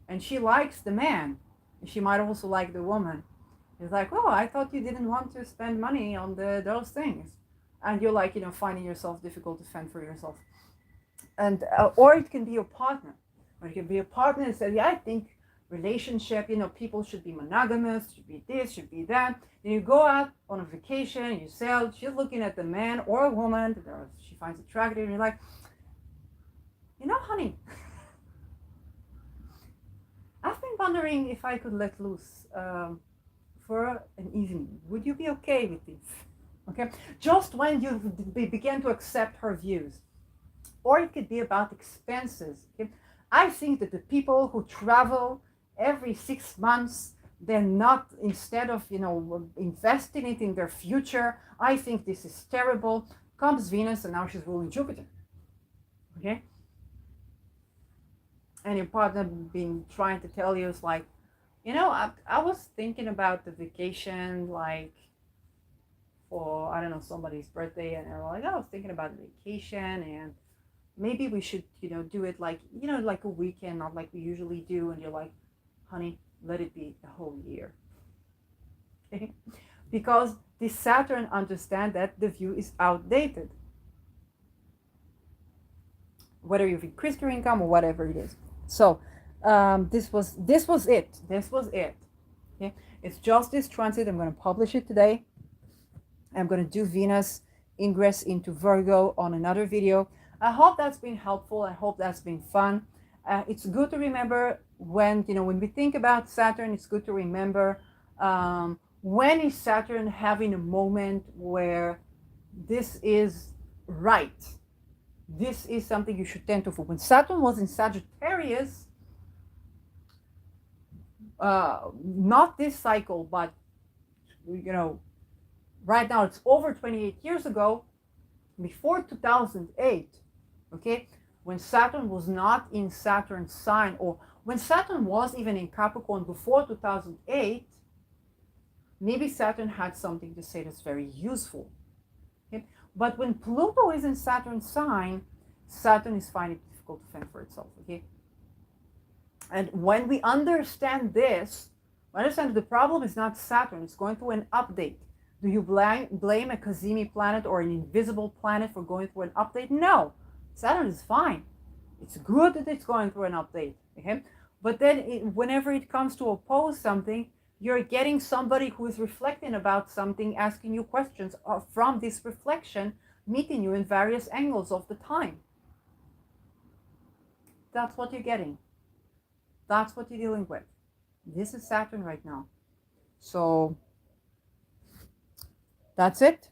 and she likes the man, and she might also like the woman. It's like, oh, I thought you didn't want to spend money on those things. And you're like, finding yourself difficult to fend for yourself. And or it can be your partner. Or it can be a partner that says, yeah, I think relationship, people should be monogamous, should be this, should be that. Then you go out on a vacation, you sail, she's looking at the man or a woman that she finds attractive, and you're like, honey, I've been wondering if I could let loose for an evening. Would you be okay with this? Okay, just when you begin to accept her views. Or it could be about expenses. Okay? I think that the people who travel every 6 months, they're not, instead of investing it in their future, I think this is terrible. Comes Venus, and now she's ruling Jupiter. Okay, and your partner been trying to tell you, it's like, I was thinking about the vacation, like for, I don't know, somebody's birthday, and they're like, I was thinking about the vacation, and maybe we should, do it like, like a weekend, not like we usually do. And you're like, honey, let it be a whole year. Okay? Because the Saturn understand that the view is outdated. Whether you've increased your income or whatever it is. So this was it. Okay? It's just this transit. I'm going to publish it today. I'm going to do Venus ingress into Virgo on another video. I hope that's been helpful. I hope that's been fun. It's good to remember when we think about Saturn, it's good to remember when is Saturn having a moment where this is right. this is something you should tend to focus. When Saturn was in Sagittarius, not this cycle, but right now it's over 28 years ago, before 2008, okay, when Saturn was not in Saturn's sign, or when Saturn was even in Capricorn before 2008, maybe Saturn had something to say that's very useful. Okay? But when Pluto is in Saturn's sign, Saturn is finding it difficult to fend for itself. Okay? And when we understand this, we understand the problem is not Saturn, it's going through an update. Do you blame a Kazemi planet or an invisible planet for going through an update? No. Saturn is fine. It's good that it's going through an update. Okay? But then whenever it comes to oppose something, you're getting somebody who is reflecting about something, asking you questions from this reflection, meeting you in various angles of the time. That's what you're getting. That's what you're dealing with. This is Saturn right now. So that's it.